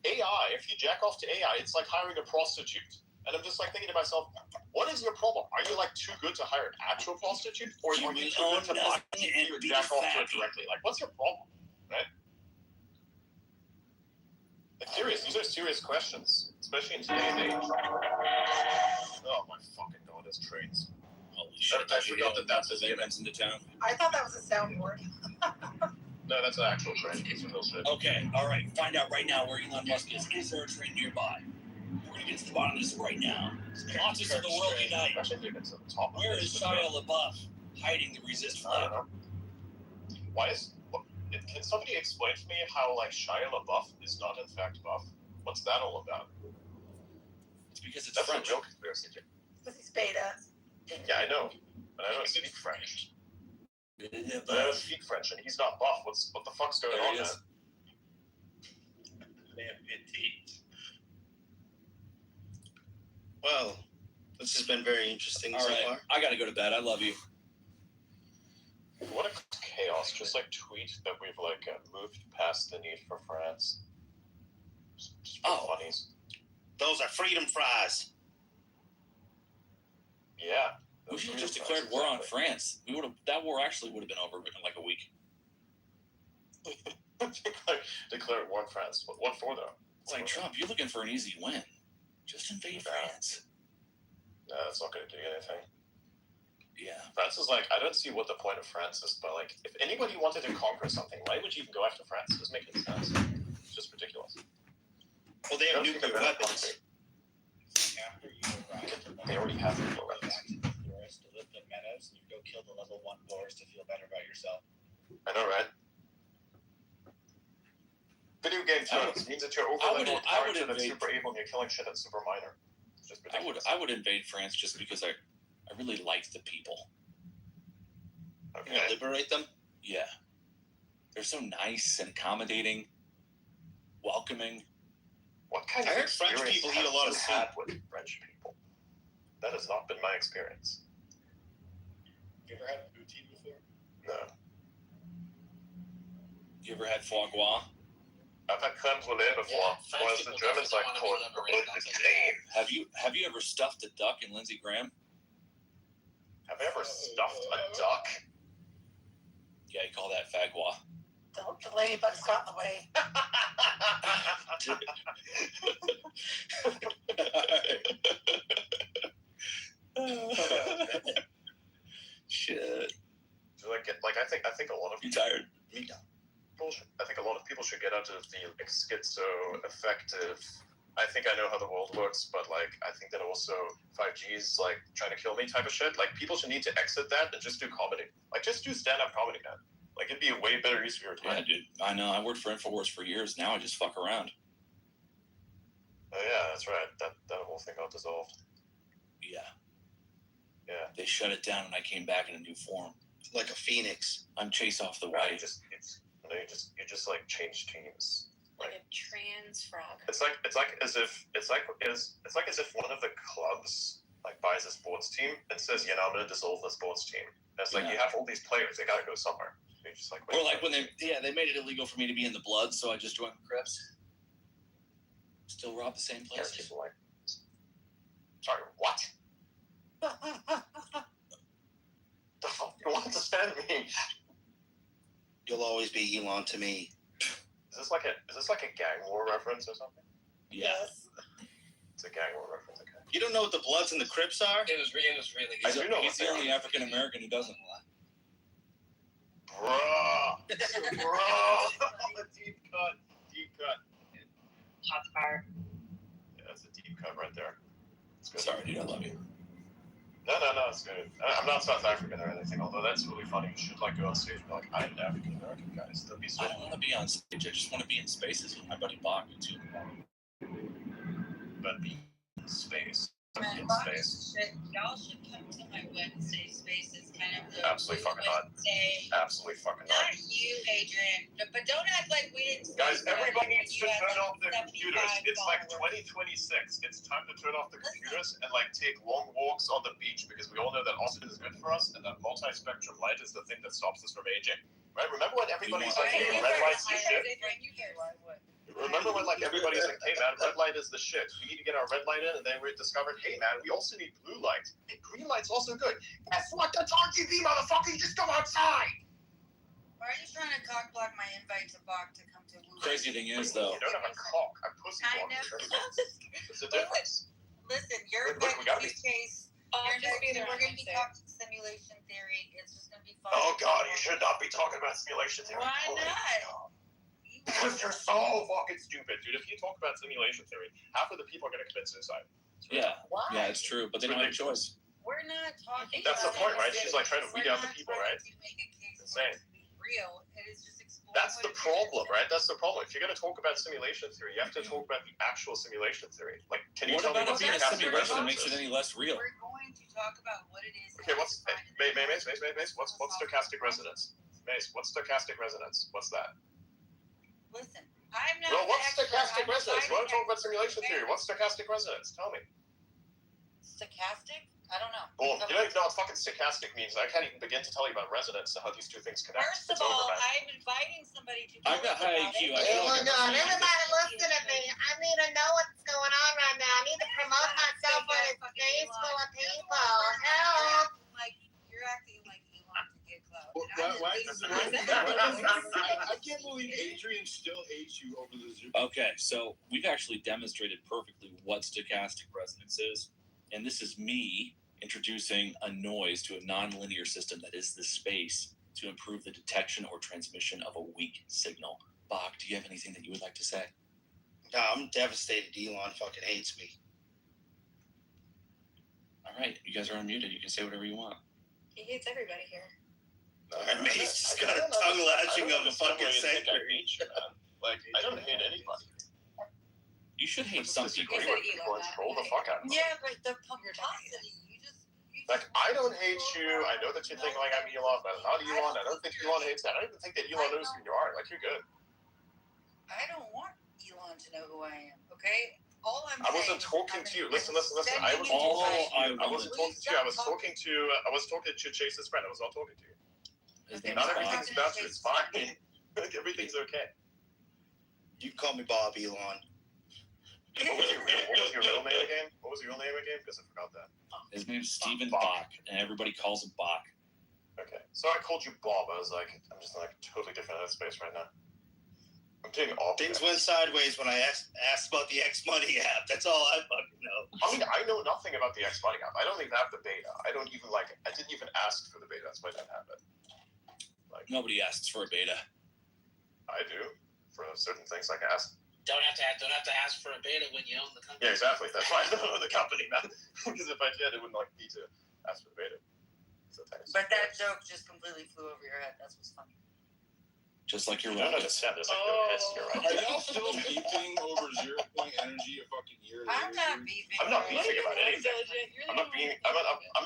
AI. If you jack off to AI, it's like hiring a prostitute. And I'm just like thinking to myself, what is your problem? Are you like too good to hire an actual prostitute, or are you too good to buy a GPU and jack off to it directly? Like, what's your problem, right? Like, serious. These are serious questions, especially in today's age. Oh my fucking God, there's trains. Holy shit! I forgot that that's the events into town. I thought that was a soundboard. No, that's an actual train. It's real shit. Okay, all right. Find out right now where Elon Musk is. Is there a train nearby? We're gonna get to the bottom of this right now. Conscious of the world unite. Where is Shia LaBeouf hiding the resist flag? Why is? Can somebody explain to me how like Shia LaBeouf is not in fact buff? What's that all about? It's because it's That's French. a real conspiracy. Because he's beta. Yeah, I know, but I don't speak French. I don't speak French, and he's not buff. What the fuck's going on, man? Well, this has been very interesting All so right, far. I gotta go to bed. I love you. What a chaos! Just like tweet that we've like moved past the need for France. Just funnies. Those are freedom fries. Yeah. We should have just declared war on France. We would have. That war actually would have been over in like a week. Declare war on France. What for though? It's like Trump. You're looking for an easy win. Just invade France. No, that's not going to do anything. Yeah. France is like, I don't see what the point of France is, but like, if anybody wanted to conquer something, why would you even go after France? It doesn't make any sense. Just ridiculous. Well, they have nuclear weapons. After you arrive, They already have nuclear weapons. back to the forest to live the meadows, and you go kill the level 1 boars to feel better about yourself. I know, right? Video game turns means that you're I would overleveling a character that's invade- super able and you're killing shit that's super minor. It's just ridiculous. I would invade France just because I really liked the people. Okay. You know, liberate them. Yeah. They're so nice and accommodating, welcoming. What kind I of heard French experience people eat have a lot you of had with French people? That has not been my experience. You ever had poutine before? No. You ever had foie gras? I've had creme brulee before. Yeah, French Whereas the people Germans definitely like wanna be corn liberated, I'll tell you that. Have you ever stuffed a duck in Lindsey Graham? Have I ever stuffed a duck? Yeah, you call that fagua. The ladybug's got in the way. Shit. I think a lot of You tired? people I think a lot of people should get out of the schizo-affective. I think I know how the world works, but I think that also 5G is trying to kill me type of shit. People should need to exit that and just do comedy. Just do stand-up comedy, man. It'd be a way better use of your time. Yeah, dude. I know. I worked for InfoWars for years. Now I just fuck around. Oh yeah, that's right. That whole thing got dissolved. Yeah. Yeah. They shut it down and I came back in a new form. Like a phoenix. I'm Chase off the Right. White. You just change teams. Like a trans frog. It's like as if one of the clubs buys a sports team and says, I'm going to dissolve the sports team. And it's you have all these players, they got to go somewhere. You're just wait, Or when they made it illegal for me to be in the Bloods, so I just joined the Crips. Still rob the same Yeah, places. people sorry, what? The fuck do you want to send me? You'll always be Elon to me. Is this like a gang war reference or something? Yeah. It's a gang war reference. Okay. You don't know what the Bloods and the Crips are? It was really I do know He's the only African American who doesn't. Bruh. Deep cut. Shots fired. Yeah, that's a deep cut right there. It's good. Sorry, dude. I love you. No, it's good. I'm not South African or anything, although that's really funny. You should go on stage and be I'm an African American, guys. That'd be so I don't want to be on stage. I just want to be in spaces with my buddy Bach, too. But be in space. Man, In Box space. y'all should come to my Wednesday spaces, kind of the Absolutely fucking not. Wednesday. Absolutely fucking Not not. you, Adrian, but don't act like we didn't. Guys, say everybody that needs you to had, turn off their 75 computers. It's followers. 2026. It's time to turn off the computers and take long walks on the beach because we all know that oxygen is good for us and that multi-spectrum light is the thing that stops us from aging. Right? Remember when everybody's Okay, red lights the shit? I would. Remember when everybody's hey man, red light is the shit. We need to get our red light in, and then we discovered, hey man, we also need blue light. And green light's also good. Guess what? That's RGB, motherfucker. You just go outside. Why are you trying to cock block my invite to Bach to come to Woo? Crazy thing is, though. You don't have a cock. A pussy I block. know. There's a difference. Listen, you're Look, we gotta next Chase. We're going to be talking simulation theory. It's just going to be fun. Oh god, you should not be talking about simulation theory. Why Holy not? God. Because you're so fucking stupid, dude. If you talk about simulation theory, half of the people are going to commit suicide. Yeah. Why? Yeah, it's true. But they don't have a choice. We're not talking. That's the about point, right? She's trying to weed out the people, right? To make a case Insane. for it to be real. It is just exploring. That's the problem, right? That's the problem. If you're going to talk about simulation theory, you have to talk about the actual simulation theory. Can you What tell me about what it being a stochastic simulation that resonance makes it is? any less real? We're going to talk about what it is. Okay, what's Mace? What's stochastic resonance? Mace, what's stochastic resonance? What's that? Listen, I'm not. Well, what's the expert. stochastic I'm resonance? a We're talking about science simulation expert. theory. What's stochastic resonance? Tell me. Stochastic? I don't know. Boom. You don't even know what fucking stochastic means. I can't even begin to tell you about resonance and how these two things connect. First of It's all, over, man. I'm inviting somebody to. I got high IQ. I Oh feel like my God! Everybody listen to me. I need to know what's going on right now. I need to promote myself on a space full of people. Help! Like you're acting like Elon to get clout. Why is I can't believe Adrian still hates you over the Zoom. Okay, so we've actually demonstrated perfectly what stochastic resonance is. And this is me introducing a noise to a nonlinear system that is the space to improve the detection or transmission of a weak signal. Bach, do you have anything that you would like to say? I'm devastated. Elon fucking hates me. All right, you guys are unmuted. You can say whatever you want. He hates everybody here. He's just got a tongue lashing of a fucking century. Like, I don't hate anybody. You should hate some people. People troll the fuck out of me. Yeah, but the pomposity. Like, I don't hate you. I know that you think like I'm Elon, but I'm not Elon. I don't think Elon hates that. I don't even think that Elon knows who you are. Like, you're good. I don't want Elon to know who I am, okay? I wasn't talking to you. Listen. I wasn't talking to you. I was talking to Chase's friend. I was not talking to you. Not everything's about you. It's fine. Like, everything's okay. You can call me Bob, Elon. What was your real name again? What was your real name again? Because I forgot that. His name's Stephen Bach, and everybody calls him Bach. Okay. So I called you Bob. I was like, I'm just in like a totally different headspace right now. I'm doing all things went sideways when I asked about the X Money app. That's all I fucking know. I mean, I know nothing about the X Money app. I don't even have the beta. I didn't even ask for the beta. That's why I didn't have it. Like, nobody asks for a beta. I do for certain things. Like ask. Don't have to ask for a beta when you own the company. Yeah, exactly. That's why I don't own the company now. Because if I did, it wouldn't like me to ask for the beta. So but that joke just completely flew over your head. That's what's funny. Just like your rocket. There's like no piss here, right? Are y'all still beefing over 0 Point Energy a fucking year later? I'm not beefing. I'm not beefing about anything. I'm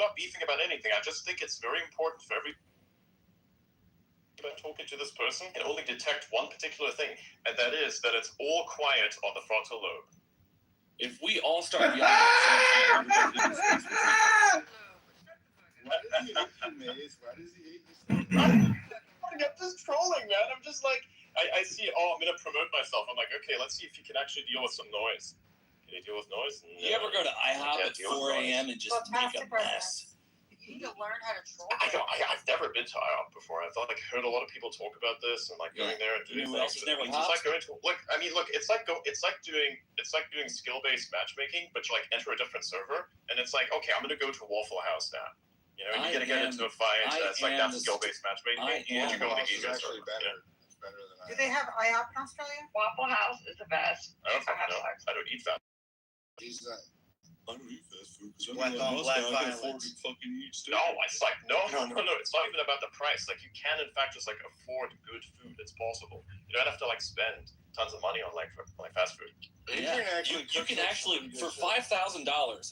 not beefing about anything. I just think it's very important for every. Talking to this person can only detect one particular thing, and that is that it's all quiet on the frontal lobe. If we all start yelling at I'm just trolling, man. I'm just like, I see, I'm going to promote myself. I'm like, okay, let's see if you can actually deal with some noise. Can you deal with noise? You ever go to IHOP at 4 a.m. and just make a mess? You need to learn how to troll. I've never been to IHOP before. I thought, heard a lot of people talk about this and going there and doing things. It's like going to it's like doing skill-based matchmaking, but you enter a different server, and it's like, okay, I'm going to go to Waffle House now. You know, you're going to get into a fight. That's skill-based matchmaking. Or you go to the ego server. Do they have IHOP in Australia? Waffle House is the best. I don't eat that. I don't eat fast food because Black on black violence. Fucking eat steak. No, it's like no. It's not even about the price. Like, you can in fact just afford good food. It's possible. You don't have to spend tons of money on fast food. Yeah, you can actually for $5,000.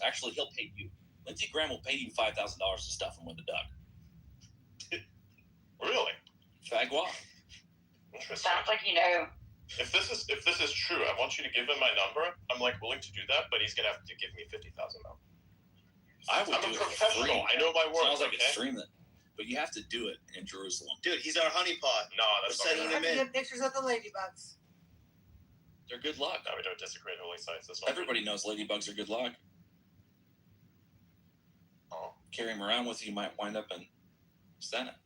Actually, he'll pay you. Lindsey Graham will pay you $5,000 to stuff him with a duck. Really? Fagua. Interesting. Sounds like you know. If this is true, I want you to give him my number. I'm willing to do that, but he's gonna have to give me $50,000 now. I'm a professional. I know my work. Sounds like extreme, but you have to do it in Jerusalem. Dude, he's our honeypot. No, that's not sending him in. Get pictures of the ladybugs. They're good luck. No, we don't disagree on holy sites. Everybody knows ladybugs are good luck. Oh. Carry them around with you, you might wind up in Senate.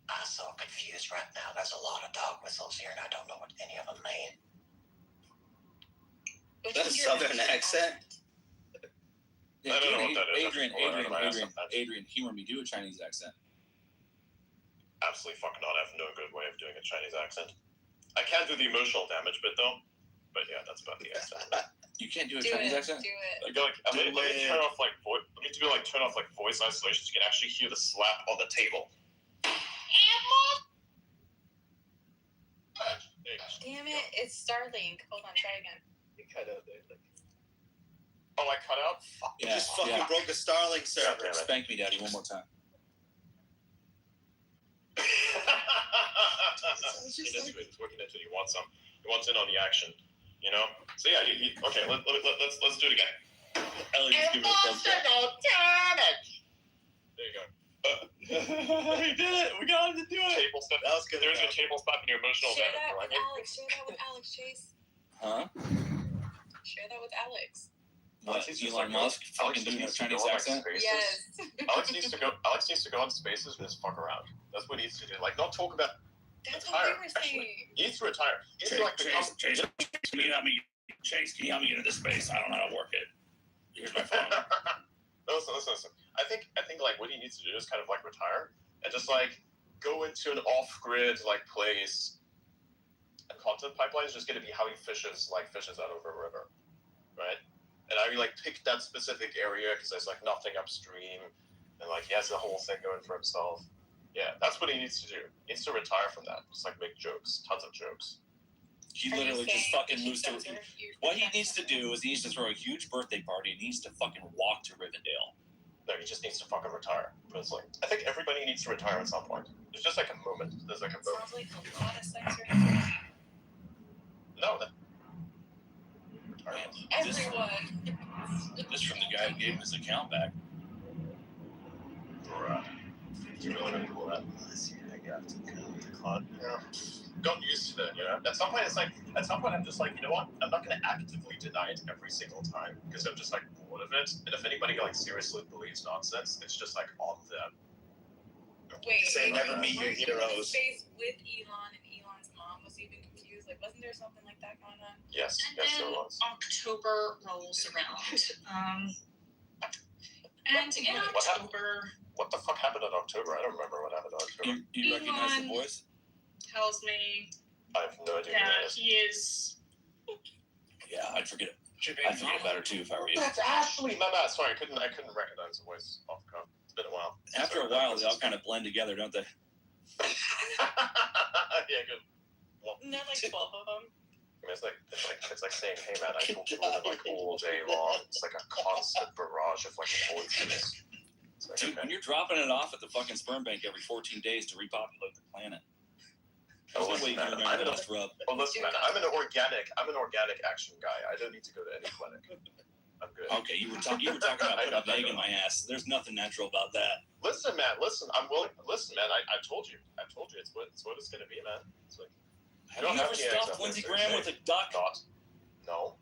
I'm so confused right now. There's a lot of dog whistles here, and I don't know what any of them mean. Is that a southern accent? Yeah, I don't know what that is. Adrian, humor me. Do a Chinese accent. Absolutely fucking not. I have no good way of doing a Chinese accent. I can do the emotional damage bit though. But yeah, that's about the accent. You can't do a Chinese accent? Do it. Let me turn off turn off voice isolation so you can actually hear the slap on the table. Damn it, it's Starlink. Hold on, try again. You cut out there. Oh, I cut out? Fuck. You just fucking broke a Starlink server. Yeah, Spank me, Daddy, one more time. He's working until you want some. He wants in on the action. You know? So yeah, okay, let's do it again. Ellie's giving it a thumbs up. There you go. We did it! We got him to do it! Table step. That was good. There's a table step in your emotional Share damage. that with Alex. Share that with Alex, Chase. Huh? Share that with Alex. What, Elon Musk fucking doing a Chinese accent? Yes. Alex needs to go on spaces and just fuck around. That's what he needs to do. Not talk about. That's what they were saying. He needs to retire. He needs to Chase, can you help me? Chase, can you help me get into space? I don't know how to work it. Here's my phone. Listen. I think what he needs to do is kind of retire and just go into an off-grid place a content pipeline is just going to be how he fishes out over a river, right? And I like picked that specific area because there's like nothing upstream, and like he has the whole thing going for himself. Yeah, that's what he needs to do. He needs to retire from that. Just like make jokes, tons of jokes. He literally just fucking moves to. What he needs to do is he needs to throw a huge birthday party and he needs to fucking walk to Rivendell. No, he just needs to fucking retire. But it's like, I think everybody needs to retire at some point. There's just like a moment. There's like a moment. Sounds like a lot of sex right now. No, that. Everyone. This from the guy who gave him his account back. Bruh. You really gonna do that? Yeah. Got used to it, you know? At some point I'm just like, you know what? I'm not gonna actively deny it every single time because I'm just like bored of it. And if anybody like seriously believes nonsense, it's just like on them. Wait, Say never meet your heroes. Face with Elon and Elon's mom was even confused. Like, wasn't there something like that going on? Yes, And yes, then there was. October rolls around. And in What happened? October, What the fuck happened in October? I don't remember what happened in October. You recognize the voice? tells me I have no idea who that that is. he is. Yeah, I'd forget about her too if I were you. That's Ashley. My bad. Sorry, I couldn't recognize the voice off the cuff. It's been a while. After a while, they all kind of blend together, don't they? Yeah, good. Well, Isn't there like 12 of them? I mean, it's like saying, "Hey, man, I talk to women like all day long." It's like a constant barrage of like voices. Like, Dude, when you're dropping it off at the fucking sperm bank every 14 days to repopulate the planet. Oh, listen, man, I'm an organic action guy. I don't need to go to any clinic. I'm good. Okay, you were talking about putting an egg in my ass. There's nothing natural about that. Listen, man. I'm willing. Listen, man. I told you. It's what it's gonna be, man. It's like. Have you ever stuffed Lindsey Graham with a duck? No.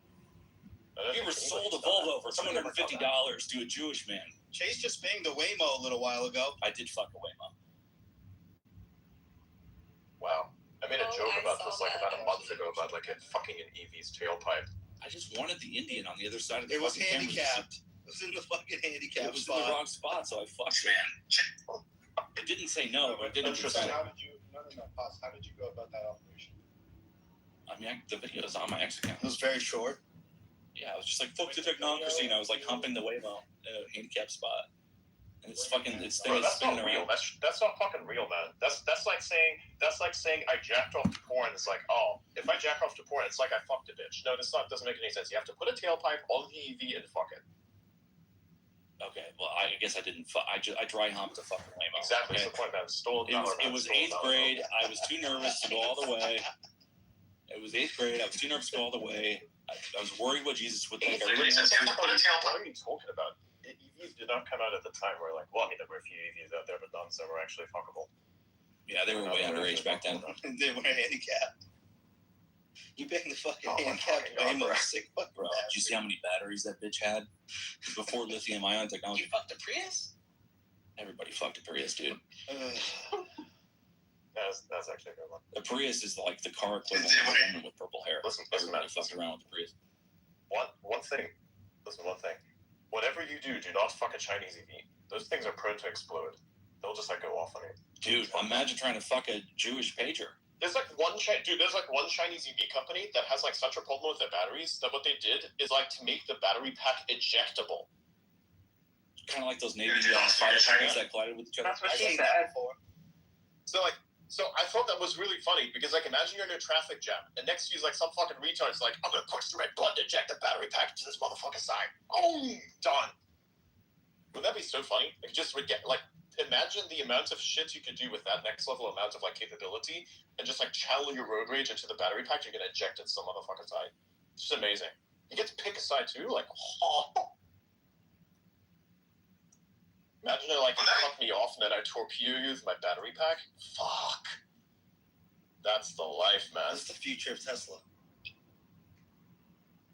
Have you ever sold a Volvo for $250 to a Jewish man? Chase just banged a Waymo a little while ago. I did fuck a Waymo. Wow. I made a joke about this like about a month ago about like it fucking an EV's tailpipe. I just wanted the Indian on the other side of the It was fucking handicapped. It was in the fucking handicap It was spot. in the wrong spot, so I fucked it. It didn't say no, but it didn't Interesting. How did you? No, pause. How did you go about that operation? I mean, the video is on my ex account. It was very short. Yeah, I was just like, fuck the technocracy, and I was like humping the Waymo in a handicap spot. And it's fucking, it's Bro, that's not spinning real. around. That's not fucking real, man. That's like saying I jacked off to porn. It's like, oh, if I jack off to porn, it's like I fucked a bitch. No, doesn't make any sense. You have to put a tailpipe on the EV and fuck it. Okay, well, I guess I didn't fuck. I dry humped the fucking Waymo. Exactly. Okay? That's the point, man. Stolen It was, valor, man. it was Stolen 8th valor. grade. I was too nervous to go all the way. It was 8th grade. I was too nervous to go all the way. I was worried what Jesus would think. What are you talking about? EVs did not come out at the time where like, well, I mean, there were a few EVs out there, but none that were actually fuckable. Yeah, they were way underage back then. They were handicapped. You banged the fucking handicapped Waymo. Sick fuck, Bro, did you see how many batteries that bitch had? Before lithium-ion technology. You fucked a Prius? Everybody fucked a Prius, dude. That's actually a good one. The Prius is like the car equivalent of a woman with purple hair. Listen, Everybody man. fucked around with the Prius. One thing. Whatever you do not fuck a Chinese EV. Those things are prone to explode. They'll just like go off on you. Dude, imagine trying to fuck a Jewish pager. There's like one Chinese EV company that has like such a problem with their batteries that what they did is like to make the battery pack ejectable. Kind of like those Navy fighter planes that collided with each other. That's what she said. So I thought that was really funny because like imagine you're in a traffic jam and next to you is like some fucking retard's like, I'm gonna push the red button to eject the battery pack to this motherfucker's side. Oh, done. Wouldn't that be so funny? Like just imagine the amount of shit you could do with that next level amount of like capability and just like channel your road rage into the battery pack. You're gonna eject it some motherfucker's side. It's just amazing. You get to pick a side too. Like, oh. Imagine it like you cut me off and then I torpedo you with my battery pack. Fuck. That's the life, man. That's the future of Tesla.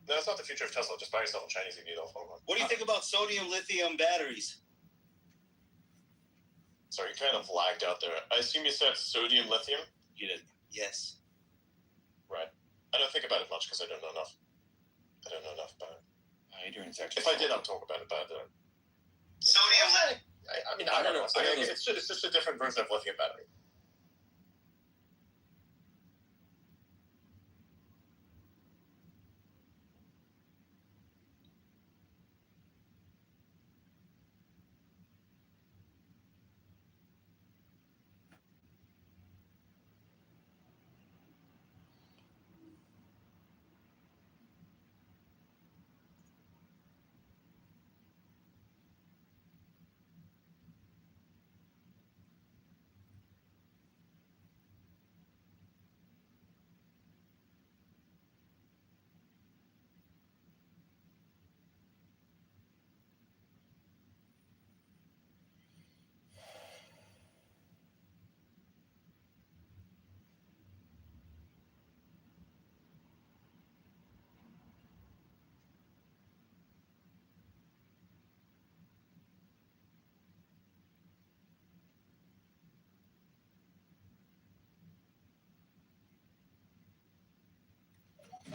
No, that's not the future of Tesla. Just buy yourself a Chinese EV. What do you think about sodium lithium batteries? Sorry, you kind of lagged out there. I assume you said sodium lithium? You did. Yes. Right. I don't think about it much because I don't know enough. About it. Adrian's If I did, I'd talk about it, but I don't. Sodium. I don't know. It's just a different version of lithium battery.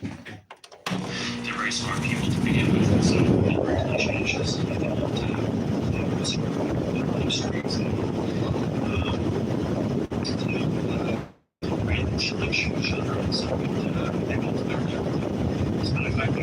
They're very smart people to begin with, and so it really changes the way that she likes each other, and so they both learn that. It's not a fact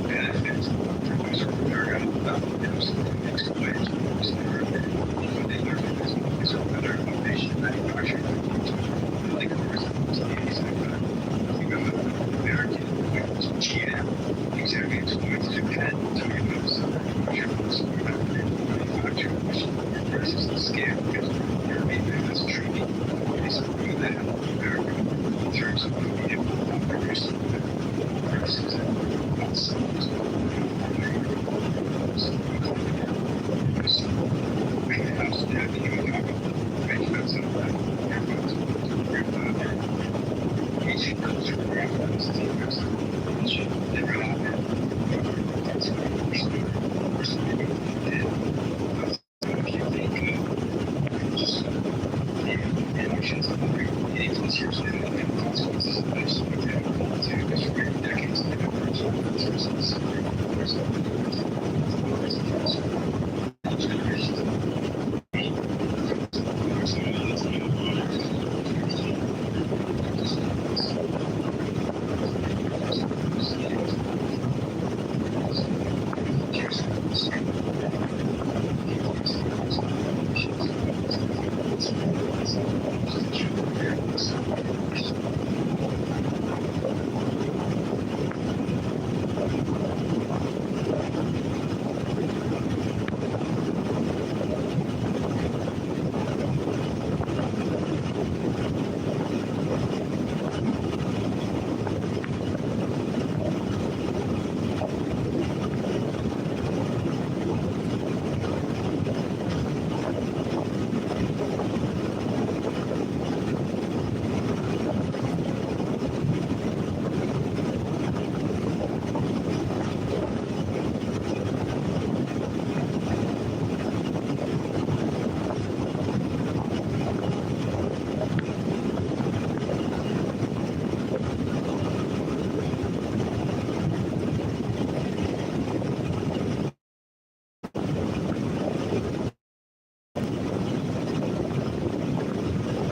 benefits for those who are going to